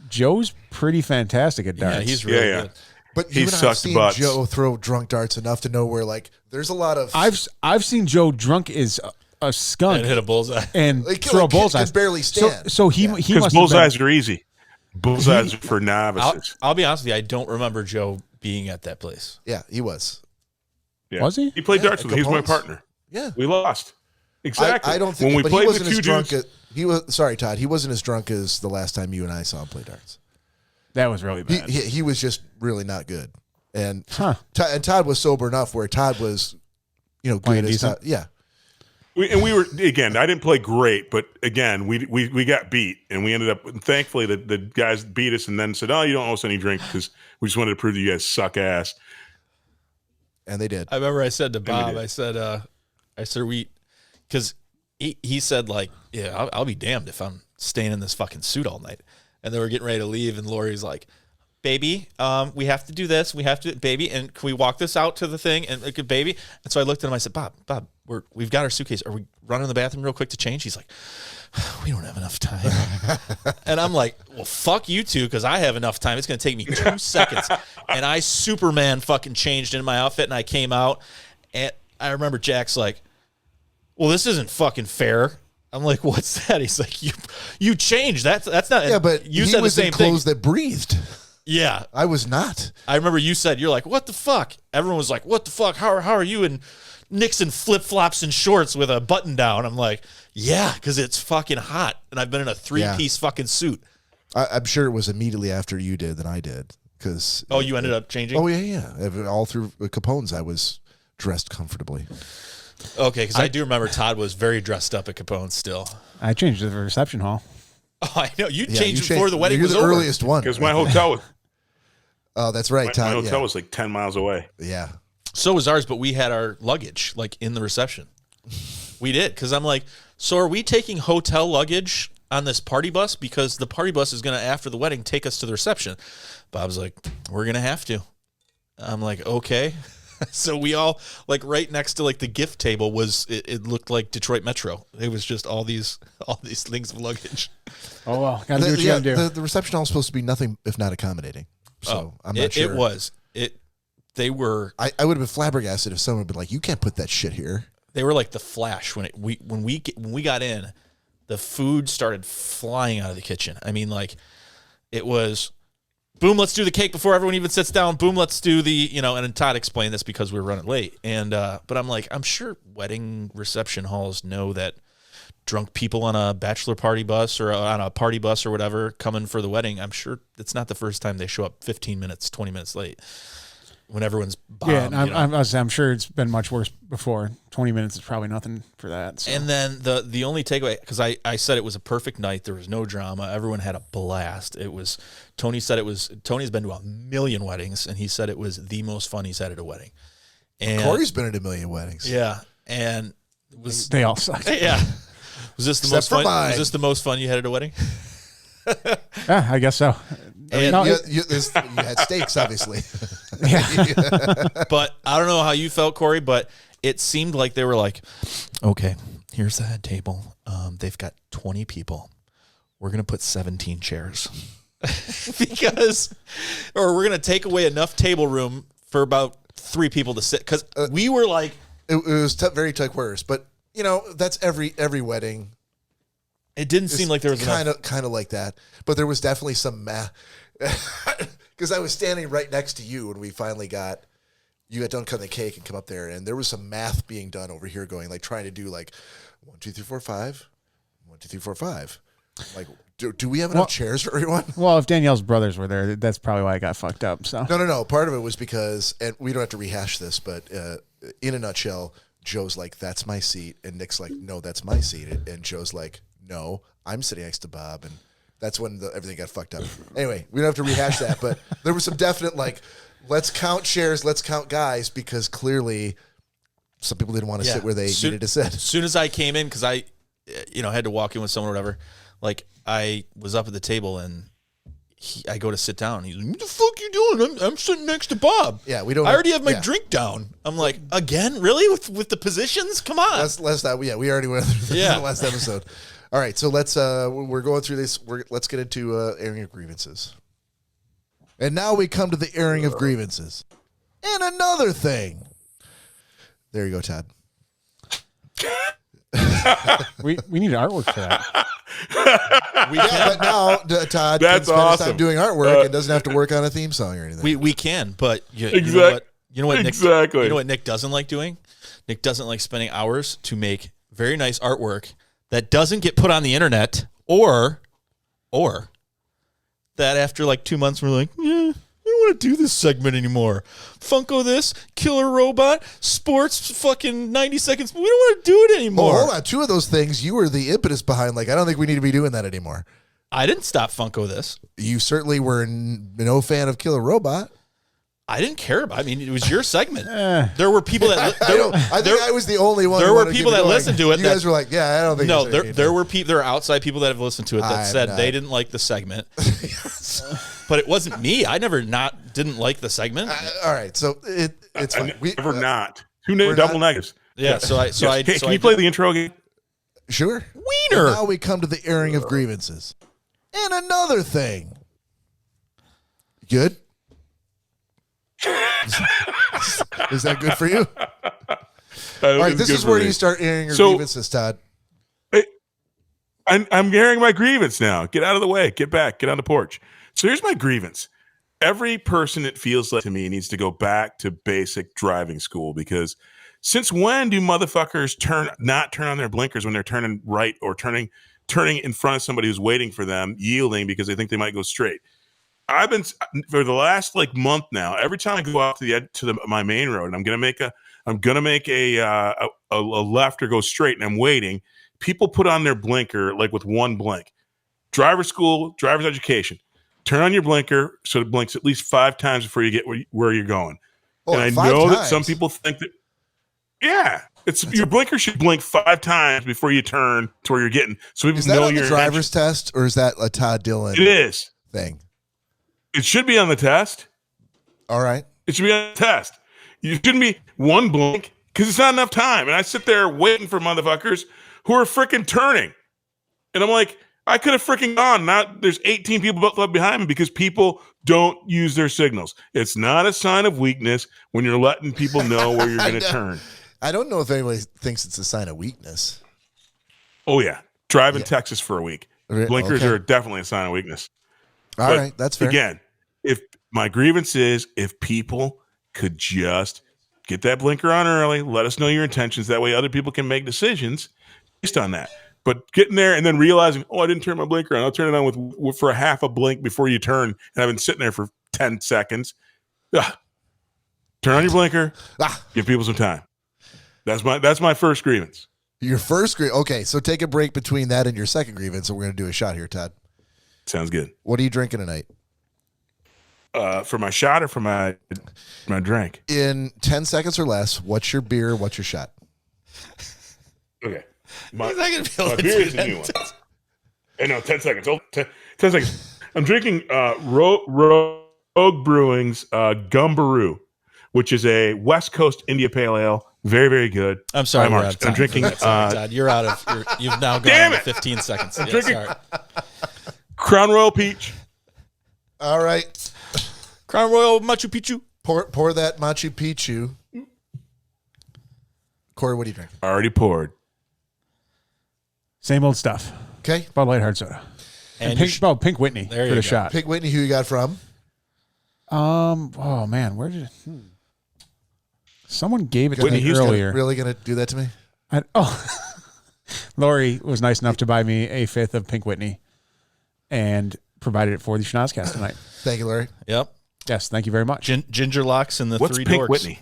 Joe's pretty fantastic at darts. Yeah, he's really good. But you and I have seen Joe throw drunk darts enough to know where like there's a lot of. I've seen Joe drunk as a skunk and hit a bullseye and throw a bullseye. Could barely stand. So he must bullseyes are easy. Bullseyes are for novices. I'll be honest with you. I don't remember Joe being at that place. Yeah, he was. Yeah. Was he? He played darts with me. He was my partner. Yeah, we lost. Exactly. I don't think when we played he wasn't with as drunk. He was sorry, Todd. He wasn't as drunk as the last time you and I saw him play darts. That was really bad. He was just really not good. And Todd was sober enough where Todd was, good as Todd. Yeah. We were again. I didn't play great, but again, we got beat, and we ended up. Thankfully, the guys beat us, and then said, "Oh, you don't owe us any drink because we just wanted to prove that you guys suck ass." And they did. I remember I said to Bob, I said because he said like, yeah, I'll be damned if I'm staying in this fucking suit all night. And then we're getting ready to leave, and Lori's like, baby, we have to do this. We have to, baby, and can we walk this out to the thing? And baby. And so I looked at him. I said, Bob, we've got our suitcase. Are we running to the bathroom real quick to change? He's like, we don't have enough time. And I'm like, well, fuck you two, because I have enough time. It's going to take me 2 seconds. And I Superman fucking changed into my outfit, and I came out. And I remember Jack's like, well, this isn't fucking fair. I'm like, what's that? He's like, you changed. That's not. Yeah, but you he said was the same in clothes thing. that breathed. Yeah. I was not. I remember you said, you're like, what the fuck? Everyone was like, what the fuck? How are you in Nixon flip-flops and shorts with a button down? I'm like, yeah, because it's fucking hot. And I've been in a 3-piece fucking suit. I'm sure it was immediately after you did than I did. Cause you ended up changing? Oh, yeah. All through Capone's, I was dressed comfortably. Okay, because I do remember Todd was very dressed up at Capone still. I changed to the reception hall. Oh, I know. You changed before the wedding was over. You're the over. earliest one. Because my hotel was... Oh, that's right, Todd. My hotel was like 10 miles away. Yeah. So was ours, but we had our luggage like in the reception. We did, because I'm like, so are we taking hotel luggage on this party bus? Because the party bus is going to, after the wedding, take us to the reception. Bob's like, we're going to have to. I'm like, okay. So we all, like, right next to like the gift table was, it looked like Detroit Metro. It was just all these things of luggage. Oh, well, got to do what you got to do. The reception hall is supposed to be nothing if not accommodating. So I'm not sure. It was. They were. I would have been flabbergasted if someone had been like, you can't put that shit here. They were like the Flash when we got in, the food started flying out of the kitchen. I mean, like, it was, boom, let's do the cake before everyone even sits down. Boom, let's do the, and then Todd explained this because we were running late. And but I'm like, I'm sure wedding reception halls know that drunk people on a bachelor party bus or on a party bus or whatever coming for the wedding, I'm sure it's not the first time they show up 15 minutes, 20 minutes late. When everyone's bombed, yeah, I'm sure it's been much worse before. 20 minutes is probably nothing for that. So. And then the only takeaway, because I said it was a perfect night. There was no drama. Everyone had a blast. Tony's been to a million weddings, and he said it was the most fun he's had at a wedding. And Corey's been at a million weddings. Yeah, and they all suck. Yeah. Was this the most fun? Was this the most fun you had at a wedding? Yeah, I guess so. You had steaks, obviously. But I don't know how you felt, Cory, but it seemed like they were like, okay, here's the head table. They've got 20 people. We're going to put 17 chairs. Or we're going to take away enough table room for about 3 people to sit. Because we were like. It was very tight quarters, but, that's every wedding. It didn't seem like there was kind of like that, but there was definitely some math because I was standing right next to you when we finally got done cutting the cake and come up there, and there was some math being done over here, going like trying to do like 1, 2, 3, 4, 5, 1, 2, 3, 4, 5. Like, do we have enough chairs for everyone? Well, if Danielle's brothers were there, that's probably why I got fucked up. So no. Part of it was because, and we don't have to rehash this, but in a nutshell, Joe's like, "That's my seat," and Nick's like, "No, that's my seat," and Joe's like, "No, I'm sitting next to Bob," and that's when everything got fucked up. Anyway, we don't have to rehash that, but there was some definite like, let's count chairs, let's count guys, because clearly some people didn't want to sit where they needed to sit. As soon as I came in, because I, had to walk in with someone or whatever, like I was up at the table and I go to sit down. He's like, "What the fuck you doing? I'm sitting next to Bob." Yeah, we don't. I already have my drink down. I'm like, again, really with the positions? Come on. We already went through this in the last episode. All right, so let's we're going through this. Let's get into airing of grievances. And now we come to the airing of grievances. And another thing. There you go, Todd. we need artwork for that. But now Todd can spend his time doing artwork and doesn't have to work on a theme song or anything. We can, but you know what Nick doesn't like doing? Nick doesn't like spending hours to make very nice artwork that doesn't get put on the internet, or that after like 2 months we're like, yeah, I don't want to do this segment anymore. Funko this, killer robot, sports, fucking 90 seconds. We don't want to do it anymore. Well, hold on. 2 of those things you were the impetus behind. Like, I don't think we need to be doing that anymore. I didn't stop Funko this. You certainly were no fan of Killer Robot. I didn't care about. I mean, it was your segment. There were people that. I think I was the only one. There were people that listened to it. You guys were like, "Yeah, I don't think." No, there were people. There are outside people that have listened to it that said they didn't like the segment. But it wasn't me. I never didn't like the segment. All right, so it's fine. Never not. 2 double negatives. Yeah. So I. Can you play the intro again? Sure. Wiener. And now we come to the airing of grievances. And another thing. Good? Is that good for you? All right, this is where you start airing your grievances, Todd. I'm airing my grievance now. Get out of the way. Get back. Get on the porch. So here's my grievance. Every person, it feels like to me, needs to go back to basic driving school, because since when do motherfuckers not turn on their blinkers when they're turning right or turning in front of somebody who's waiting for them, yielding because they think they might go straight? I've been for the last month now. Every time I go out to my main road, and I'm gonna make a left or go straight, and I'm waiting. People put on their blinker with one blink. Driver school, driver's education. Turn on your blinker so it blinks at least 5 times before you get where you're going. Oh, and I know that some people think that, your blinker should blink 5 times before you turn to where you're getting. So people is that know on the driver's test, or is that a Todd Dillon? It is thing. It should be on the test. All right. It should be on the test. You shouldn't be one blink because it's not enough time. And I sit there waiting for motherfuckers who are freaking turning. And I'm like, I could have freaking gone. There's 18 people left behind me because people don't use their signals. It's not a sign of weakness when you're letting people know where you're going to turn. I don't know if anybody thinks it's a sign of weakness. Oh, yeah. Drive in Texas for a week. Blinkers are definitely a sign of weakness. All right. That's fair. Again, if my grievance is if people could just get that blinker on early, let us know your intentions. That way other people can make decisions based on that. But getting there and then realizing, I didn't turn my blinker on. I'll turn it on for a half a blink before you turn. And I've been sitting there for 10 seconds. Turn on your blinker. Give people some time. That's my first grievance. Your first grievance. Okay, so take a break between that and your second grievance, and we're going to do a shot here, Todd. Sounds good. What are you drinking tonight? For my shot or for my drink? In 10 seconds or less, what's your beer? What's your shot? Okay. He's not going to be able to beer do is a that. new one. Hey, no, 10 seconds. 10 seconds. I'm drinking Rogue Brewing's Gumbaroo, which is a West Coast India Pale Ale. Very, very good. I'm sorry, I'm you're out of time. I'm drinking. Todd, you're out of. You've now gone 15 seconds. I'm Yeah, drinking sorry. Crown Royal Peach. All right. Crown Royal Machu Picchu. Pour that Machu Picchu. Cory, what are you drinking? Already poured. Same old stuff. Okay. Bud Light Hard Soda. And Pink Whitney There for you the go. shot. Pick Whitney, who you got from? Oh man, where did someone gave it to Whitney me Houston. earlier? Really going to do that to me? Lori was nice enough to buy me a 5th of Pink Whitney and provided it for the Schnozzcast tonight. Thank you, Larry. Yep. Yes, thank you very much. Ginger locks and the What's three Pink dorks. Whitney?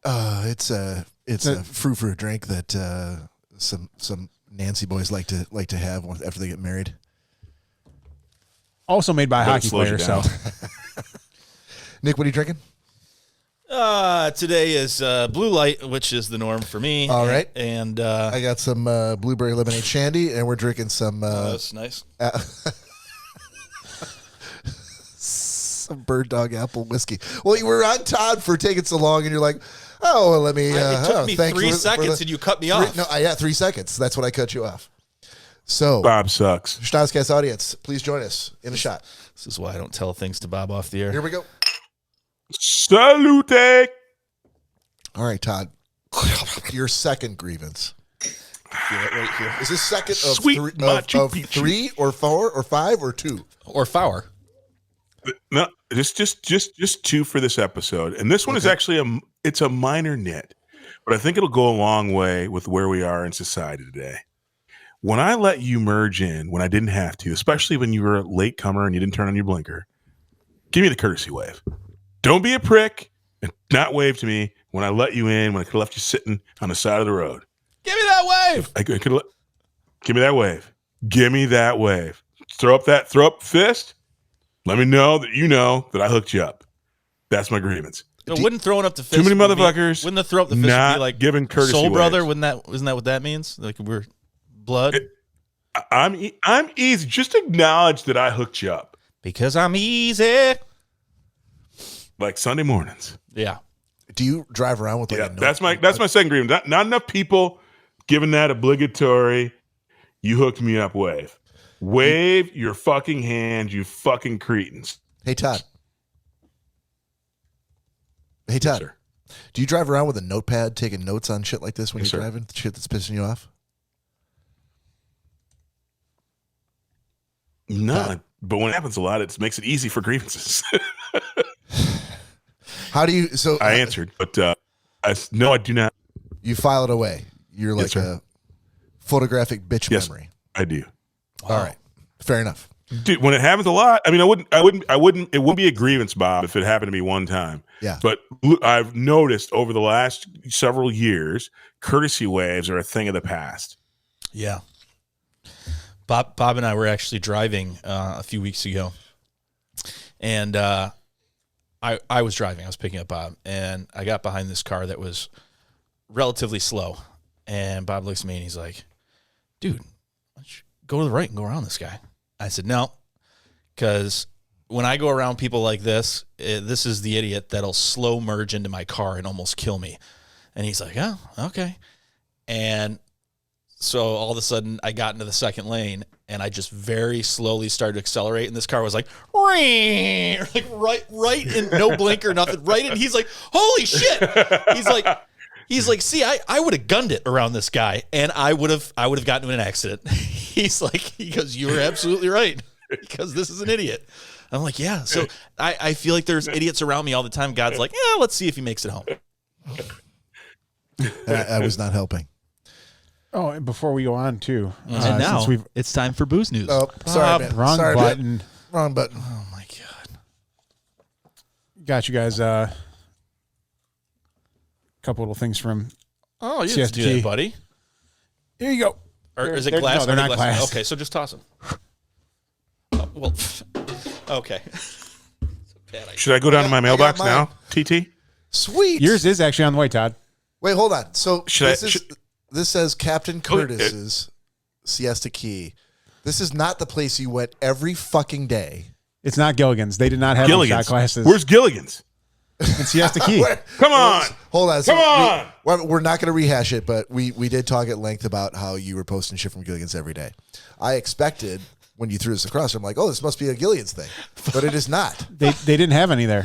It's a frou-frou drink that some Nancy boys like to have after they get married. Also made by a But it hockey slows you player. So down. Nick, what are you drinking? Today is Blue Light, which is the norm for me. All right. And I got some blueberry lemonade shandy, and we're drinking some that's nice. some Bird Dog apple whiskey. Well, you were on Todd for taking so long, and you're like, oh, well, let me. It took me thank 3 for seconds, and you cut me off. 3 seconds. That's when I cut you off. So, Bob sucks. Schnozzcast audience, please join us in a shot. This is why I don't tell things to Bob off the air. Here we go. Salute. All right, Todd. Your second grievance. Feel it right here. Is this second of, Sweet Machu of Picchu. 3 or 4 or 5 or 2? Or Fower. No, just 2 for this episode, and this one is actually it's a minor nit, but I think it'll go a long way with where we are in society today. When I let you merge in when I didn't have to, especially when you were a late comer and you didn't turn on your blinker, give me the courtesy wave. Don't be a prick and not wave to me when I let you in when I could have left you sitting on the side of the road. Give me that wave. I could give me that wave. Give me that wave. Throw up fist. Let me know that you know that I hooked you up. That's my grievance. So wouldn't throwing up the fist Too many would be- motherfuckers Wouldn't the throw up the fist not be like giving courtesy soul brother? waves. Isn't that what that means? Like we're blood? I'm easy. Just acknowledge that I hooked you up. Because I'm easy. Like Sunday mornings. Yeah. Do you drive around with like Yeah, a note? that's my second grievance. Not enough people giving that obligatory. You hooked me up wave. Wave your fucking hand, you fucking cretins. Hey, Todd. Hey, Todd. Yes, sir. Do you drive around with a notepad taking notes on shit like this when Yes, you're sir. driving? Shit that's pissing you off? No, but when it happens a lot, it makes it easy for grievances. How do you? So I answered, but no, I do not. you file it away. You're like Yes, sir. a photographic bitch Yes, memory. I do. All right, fair enough. Dude, when it happens a lot, I mean, it wouldn't be a grievance, Bob, if it happened to me one time. Yeah. But I've noticed over the last several years, courtesy waves are a thing of the past. Yeah. Bob and I were actually driving a few weeks ago, and I was driving. I was picking up Bob, and I got behind this car that was relatively slow. And Bob looks at me, and he's like, dude, why don't you go to the right and go around this guy? I said, no, because when I go around people like this, this is the idiot that'll slow merge into my car and almost kill me. And he's like, oh, okay. And so all of a sudden I got into the second lane and I just very slowly started to accelerate. And this car was like, right in no blinker, nothing. Right. And he's like, holy shit. He's like, see, I would have gunned it around this guy and I would have gotten in an accident. He goes, you were absolutely right because this is an idiot. I'm like, yeah. So I feel like there's idiots around me all the time. God's like, yeah, let's see if he makes it home. I was not helping. Oh, and before we go on, too. And now since we've it's time for booze news. Oh, sorry, man. wrong Sorry, button. man. Wrong button. Oh my God. Got you guys a couple little things from. Oh, you CST. just do that, buddy. Here you go. Or is it They're- glass? no, they're Are they not glass. Okay, so just toss them. Oh, well, okay. Should I go down to my mailbox mine. now, TT? Sweet. Yours is actually on the way, Todd. Wait, hold on. So Should this says Captain Oh, Curtis's Siesta Key. This is not the place you went every fucking day. It's not Gilligan's. They did not have any Gilligan's. shot glasses. Where's Gilligan's? It's Siesta Key. Come on. Hold on. Come on. We're not going to rehash it, but we did talk at length about how you were posting shit from Gilligan's every day. I expected when you threw this across, I'm like, oh, this must be a Gilligan's thing, but it is not. They didn't have any there.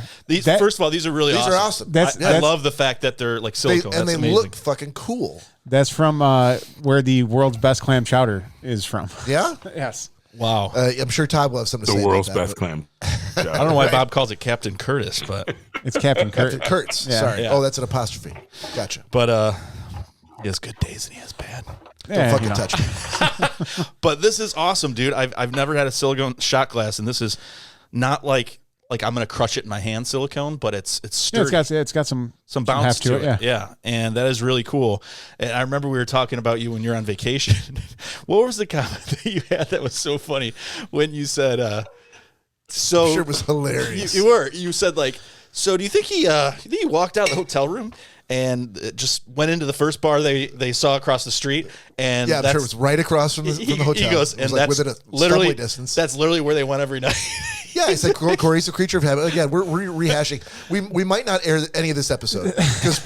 First of all, these are really These awesome. are awesome. I love the fact that they're like silicone. And That's they amazing. look fucking cool. That's from where the world's best clam chowder is from. Yeah? Yes. Wow. I'm sure Todd will have something to The say world's about that. best clam. I don't know why Bob calls it Captain Curtis, but It's Captain Kurt. Captain Kurtz. Yeah. Sorry. Yeah. Oh, that's an apostrophe. Gotcha. he has good days and he has bad. Don't fucking touch me. But this is awesome, dude. I've never had a silicone shot glass, and this is not like I'm gonna crush it in my hand silicone, but it's Yeah, sturdy. it's got some Bounce heft to it. Yeah. And that is really cool. And I remember we were talking about you when you're on vacation. What was the comment that you had that was so funny when you said so I'm sure it was hilarious. you said like, so do you think he walked out of the hotel room and just went into the first bar they saw across the street? And Yeah, I'm sure it was right across from the hotel. He goes, It was and like that's within a literally subway distance. That's literally where they went every night. Yeah, it's like Cory's a creature of habit. Again, we're rehashing. We might not air any of this episode because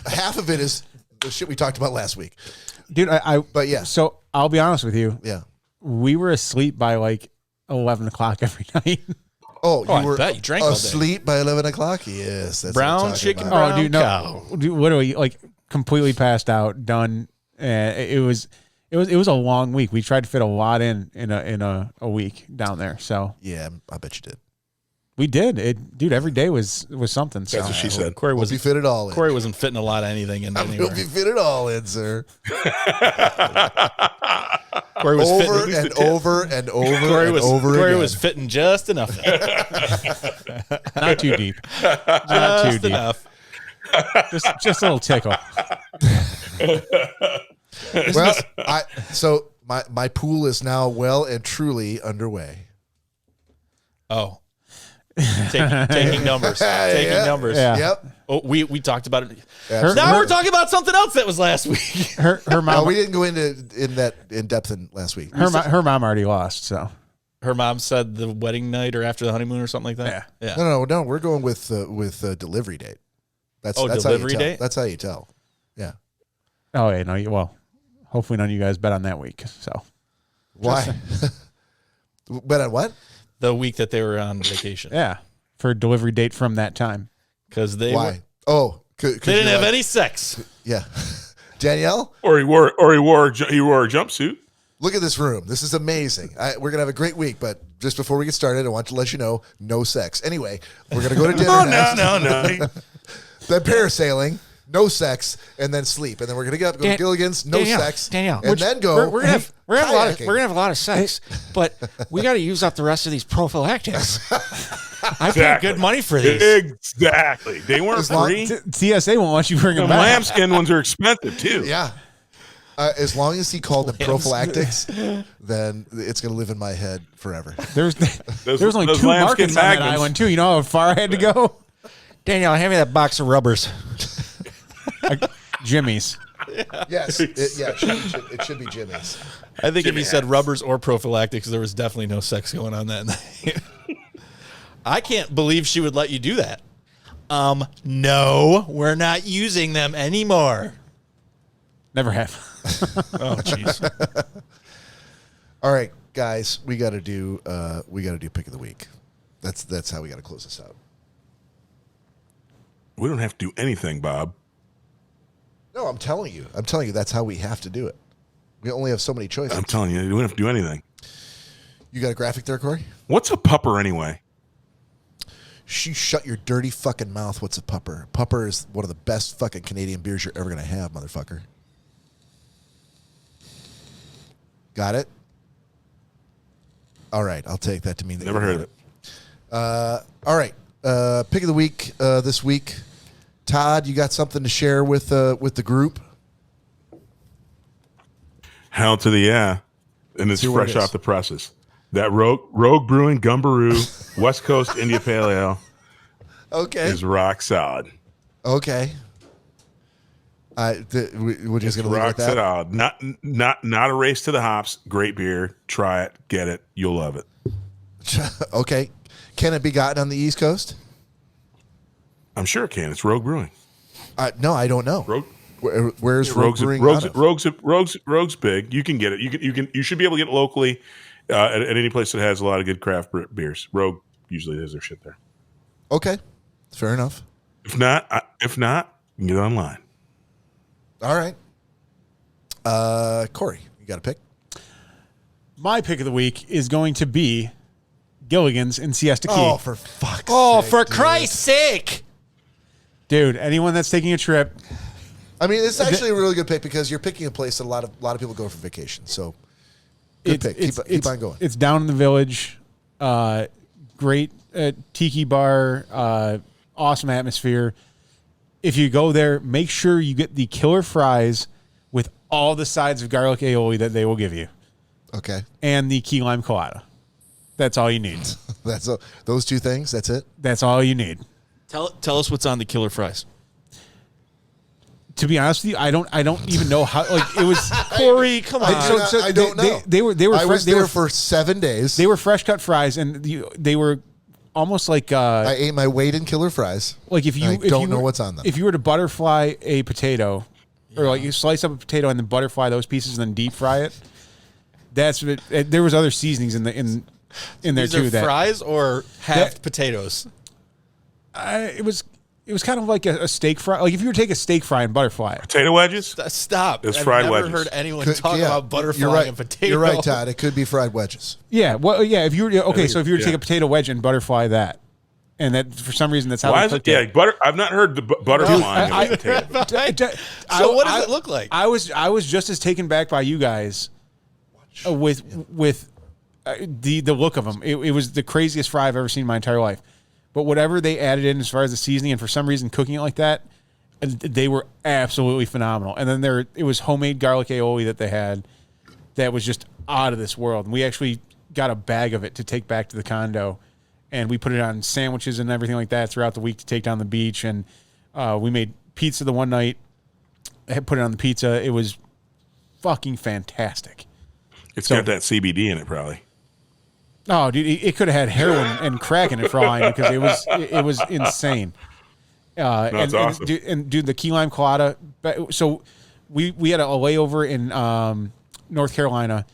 half of it is the shit we talked about last week. Dude, But yeah. So I'll be honest with you. Yeah. We were asleep by like 11 o'clock every night. Oh, I you were bet you drank all day. asleep by 11 o'clock? Yes. That's Brown what I'm talking chicken about. brown Oh, dude, no. cow. Dude, what are we like? Completely passed out, done. It was a long week. We tried to fit a lot in a week down there. So Yeah, I bet you did. we did. Dude, every day was something. So That's what she said. Corey Hope you wasn't fit it all in. Corey wasn't fitting a lot of anything in I anywhere. hope you fit it all in, sir. Corey was Over fitting, and over and over Corey and was over Corey again. was fitting just enough. not too deep. Not too Just deep. enough. Just a little tickle. Well, so my pool is now well and truly underway. Oh. Taking numbers. Taking Yeah. numbers. Yeah. Yep. Oh, we talked about it. Absolutely. Now we're talking about something else that was last week. Her No, mom we didn't go in depth last week. her mom already lost. So Her mom said the wedding night or after the honeymoon or something like that. Yeah. No. We're going with delivery date. That's Oh, that's delivery how you tell. date? That's how you tell. Yeah. oh yeah, no, well, hopefully none of you guys bet on that week. So Why? Bet on what? The week that they were on vacation. yeah, for a delivery date from that time. Because they Why? Oh, they didn't have any sex. Yeah. Danielle? Or he wore a jumpsuit. Look at this room. This is amazing. We're going to have a great week, but just before we get started, I want to let you know, no sex. Anyway, we're going to go to dinner next. No. Then parasailing, no sex, and then sleep. And then we're going to go to Gilligan's, no sex. Danielle, and then go we're gonna have a lot of sex, but we got to use up the rest of these prophylactics. I paid good money for these. Exactly. They weren't free. TSA won't want you bring them The back. lambskin ones are expensive too. Yeah. As long as he called them prophylactics, then it's going to live in my head forever. There's only two markets on that island, too. You know how far I had to go? Danielle, hand me that box of rubbers. Jimmy's. Yes. It should be Jimmy's. I think if he said rubbers or prophylactics, there was definitely no sex going on that night. I can't believe she would let you do that. No, we're not using them anymore. Never have. Oh, jeez. All right, guys, we got to do pick of the week. That's how we got to close this out. We don't have to do anything, Bob. No, I'm telling you, that's how we have to do it. We only have so many choices. I'm telling you, we don't have to do anything. You got a graphic there, Cory? What's a pupper anyway? Shut your dirty fucking mouth. What's a pupper? Pupper is one of the best fucking Canadian beers you're ever gonna have, motherfucker. Got it? All right, I'll take that to mean that. Never heard of it. All right, pick of the week this week. Todd, you got something to share with the group? Hell to the yeah. And it's See what fresh it is. off the presses. That Rogue Brewing Gumbaroo West Coast India Pale Ale Okay. is rock solid. Okay. We're just gonna leave it Rock at that. solid. Not a race to the hops. Great beer. Try it. Get it. You'll love it. Okay. Can it be gotten on the East Coast? I'm sure it can. It's Rogue Brewing. No, I don't know. Rogue. Where's Rogue Brewing? out of? Rogue's big. You can get it. You should be able to get it locally at any place that has a lot of good craft beers. Rogue usually has their shit there. Okay, fair enough. If not, you can get it online. All right. Cory, you got a pick? My pick of the week is going to be Gilligan's in Siesta Key. Oh, for fuck's Oh, sake, for dude. Christ's sake! Dude, anyone that's taking a trip, I mean, it's actually a really good pick because you're picking a place that a lot of people go for vacation. So, good pick. Keep on going. It's down in the village. Great tiki bar. Awesome atmosphere. If you go there, make sure you get the killer fries with all the sides of garlic aioli that they will give you, Okay, and the key lime colada. That's all you need. that's those two things. That's it. That's all you need. Tell us what's on the killer fries. To be honest with you, I don't even know how. Like it was. Corey, come on. I don't know. They were. I was there for 7 days. They were fresh cut fries, and they were almost like. I ate my weight in killer fries. Like if you don't know what's on them. If you were to butterfly a potato, or like you slice up a potato and then butterfly those pieces and then deep fry it, that's what there was other seasonings in there These too. are That fries or halved potatoes? it was kind of like a steak fry. Like if you were to take a steak fry and butterfly it. Potato wedges? Stop. It's I've fried never wedges. heard anyone Yeah, talk about butterfly you're right. and potato. You're right, Todd. It could be fried wedges. Yeah, well, yeah. If you were so if you were to take yeah. a potato wedge and butterfly that, and that for some reason that's how Why they is it? cooked Yeah, it. butter. I've not heard the butterflying of a potato. So what does it look like? I was just as taken back by you guys with the look of them. It was the craziest fry I've ever seen in my entire life. But whatever they added in as far as the seasoning and for some reason cooking it like that, they were absolutely phenomenal. And then it was homemade garlic aioli that they had that was just out of this world. And we actually got a bag of it to take back to the condo, and we put it on sandwiches and everything like that throughout the week to take down the beach. And we made pizza the one night. I had put it on the pizza. It was fucking fantastic. It's got that CBD in it, probably. Oh, dude, it could have had heroin and crack in it for all I knew because it was insane. That's awesome. And dude, the key lime colada. So we had a layover in North Carolina,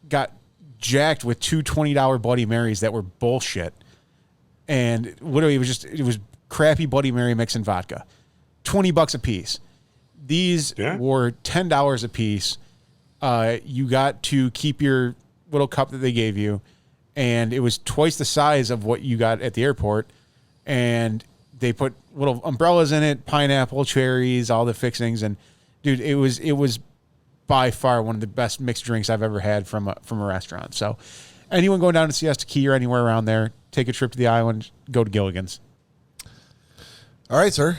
got jacked with two $20 Bloody Marys that were bullshit. And literally it was crappy Bloody Mary mix and vodka. $20 a piece. These were $10 a piece. You got to keep your little cup that they gave you, and it was twice the size of what you got at the airport. And they put little umbrellas in it, pineapple, cherries, all the fixings, and dude, it was by far one of the best mixed drinks I've ever had from a restaurant. So, anyone going down to Siesta Key or anywhere around there, take a trip to the island, go to Gilligan's. All right, sir.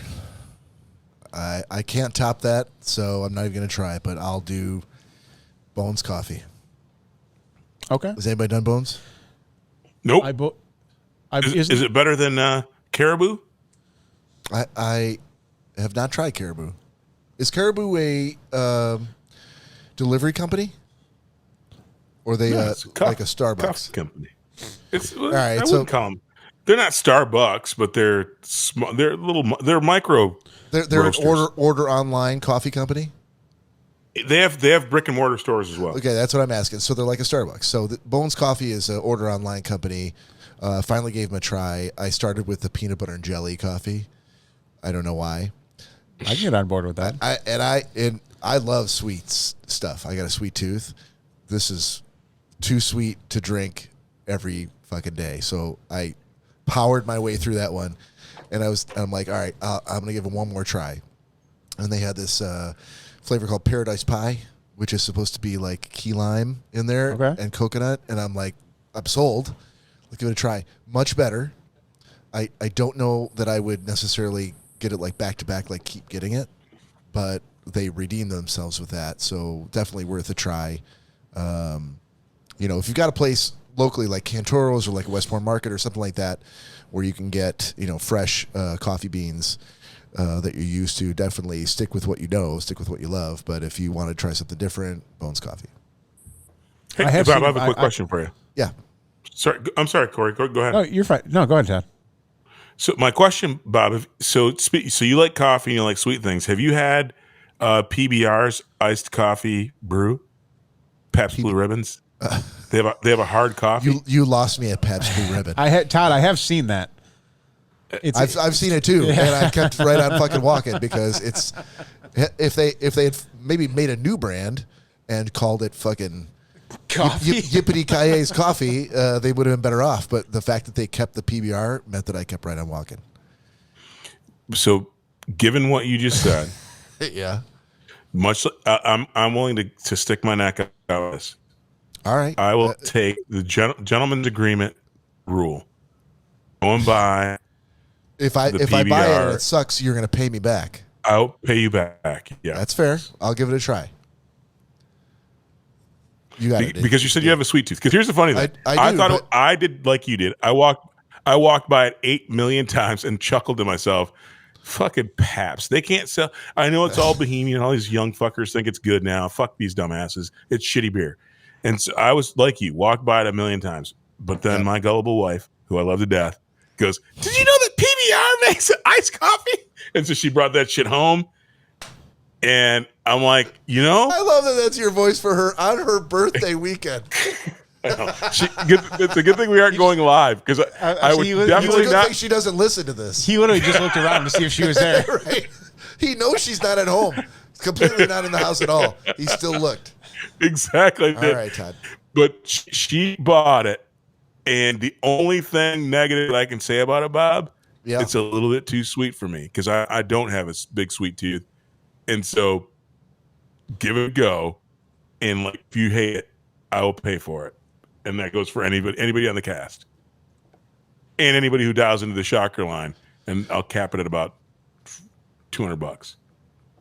I can't top that, so I'm not even going to try it, but I'll do Bones Coffee. Okay. Has anybody done Bones? Nope. Is it better than Caribou? I have not tried Caribou. Is Caribou a delivery company? Or are they like a Starbucks? Coffee company. It's, all right, I wouldn't call them. They're not Starbucks, but they're small. They're little. They're micro. They're an order online coffee company. They have brick and mortar stores as well. Okay, that's what I'm asking. So they're like a Starbucks. So Bones Coffee is an order online company. Finally gave them a try. I started with the peanut butter and jelly coffee. I don't know why. I can get on board with that. I love sweets stuff. I got a sweet tooth. This is too sweet to drink every fucking day. So I powered my way through that one, and I'm like, all right, I'm gonna give it one more try. And they had this flavor called Paradise Pie, which is supposed to be like key lime in there and coconut, and I'm like, I'm sold. Let's give it a try. Much better. I don't know that I would necessarily get it like back to back, like keep getting it, but they redeemed themselves with that, so definitely worth a try. If you've got a place locally like Cantoro's or like a Westmore Market or something like that where you can get fresh coffee beans that you're used to, definitely stick with what you know, stick with what you love. But if you want to try something different, Bones Coffee. Hey, Bob, I have a quick question for you. Yeah. Sorry, I'm sorry, Corey. Go ahead. No, you're fine. No, go ahead, Todd. So my question, Bob, so you like coffee and you like sweet things. Have you had PBR's iced coffee brew? Pabst Blue Ribbons? They have a hard coffee. You lost me at Pabst Blue Ribbon. I have seen that. I've seen it too, and I kept right on fucking walking because it's if they had maybe made a new brand and called it fucking coffee Yippity Kaye's coffee, they would have been better off. But the fact that they kept the PBR meant that I kept right on walking. So, given what you just said, yeah, I'm willing to stick my neck out this. All right, I will take the gentleman's agreement rule. Going by. If I buy it and it sucks, you're going to pay me back. I'll pay you back. Yeah, that's fair. I'll give it a try. You got it, because you said you have a sweet tooth. Because here's the funny thing: I did like you did. I walked by it 8 million times and chuckled to myself. Fucking Pabst. They can't sell. I know it's all Bohemian. All these young fuckers think it's good now. Fuck these dumbasses. It's shitty beer. And so I was like you, walked by it a million times. But then my gullible wife, who I love to death, goes, "Did you know that PBR makes iced coffee?" And so she brought that shit home. And I'm like, I love that that's your voice for her on her birthday weekend. It's a good thing we aren't going live, because I would definitely not. Think she doesn't listen to this. He literally just looked around to see if she was there. Right. He knows she's not at home. Completely not in the house at all. He still looked. Exactly. All right, Todd. But she bought it, and the only thing negative that I can say about it, Bob, it's a little bit too sweet for me, because I don't have a big sweet tooth. And so give it a go, and like if you hate it, I will pay for it. And that goes for anybody on the cast. And anybody who dials into the shocker line, and I'll cap it at about $200.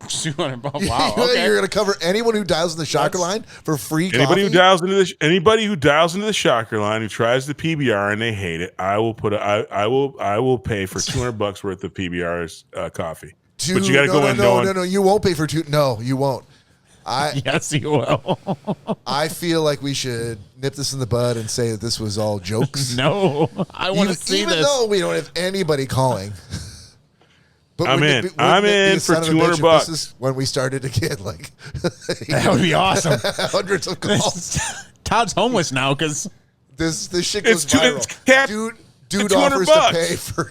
$200. Wow. Okay. You're going to cover anyone who dials in the shocker line for free coffee? Anybody who dials into the shocker line, who tries the PBR and they hate it, I will pay for $200 worth of PBR's coffee. But you got to go in knowing. No, you won't pay for two. No, you won't. Yes, you will. I feel like we should nip this in the bud and say that this was all jokes. No, I want to see even this. Even though we don't have anybody calling. But I'm wouldn't in. it be- wouldn't I'm it be in the for son of a bitch $200 if bucks. This is when we started again, like That would be awesome. hundreds of calls. Todd's homeless now because This shit goes It's viral. it's capped Dude at 200 offers bucks. to pay for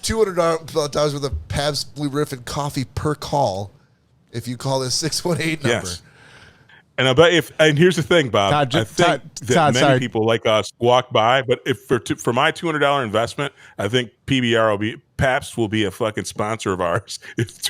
$200 worth of Pabst Blue Ribbon coffee per call if you call this 618 number. Yes. And I bet and here's the thing, Bob. Todd, I think that Todd, many sorry. people like us walk by, but if for my $200 investment, I think Pabst will be a fucking sponsor of ours. If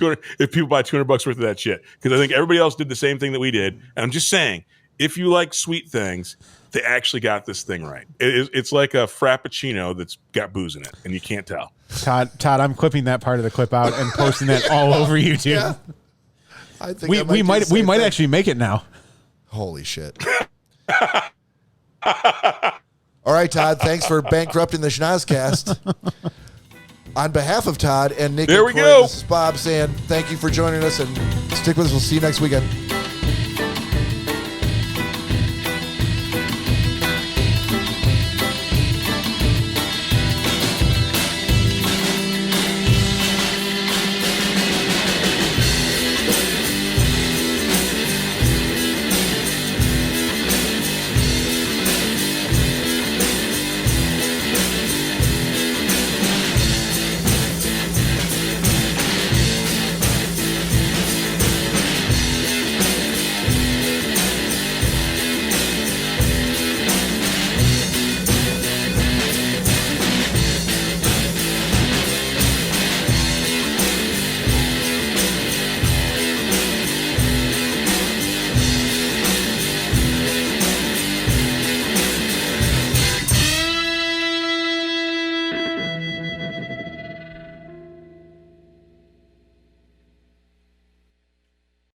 people buy $200 worth of that shit, because I think everybody else did the same thing that we did. And I'm just saying, if you like sweet things, they actually got this thing right. It's like a Frappuccino that's got booze in it, and you can't tell. Todd, I'm clipping that part of the clip out and posting that all over YouTube. Yeah. I think We might actually make it now. Holy shit. All right, Todd, thanks for bankrupting the Schnozzcast. On behalf of Todd and Nick There and we Cory, go. This is Bob saying thank you for joining us and stick with us. We'll see you next weekend.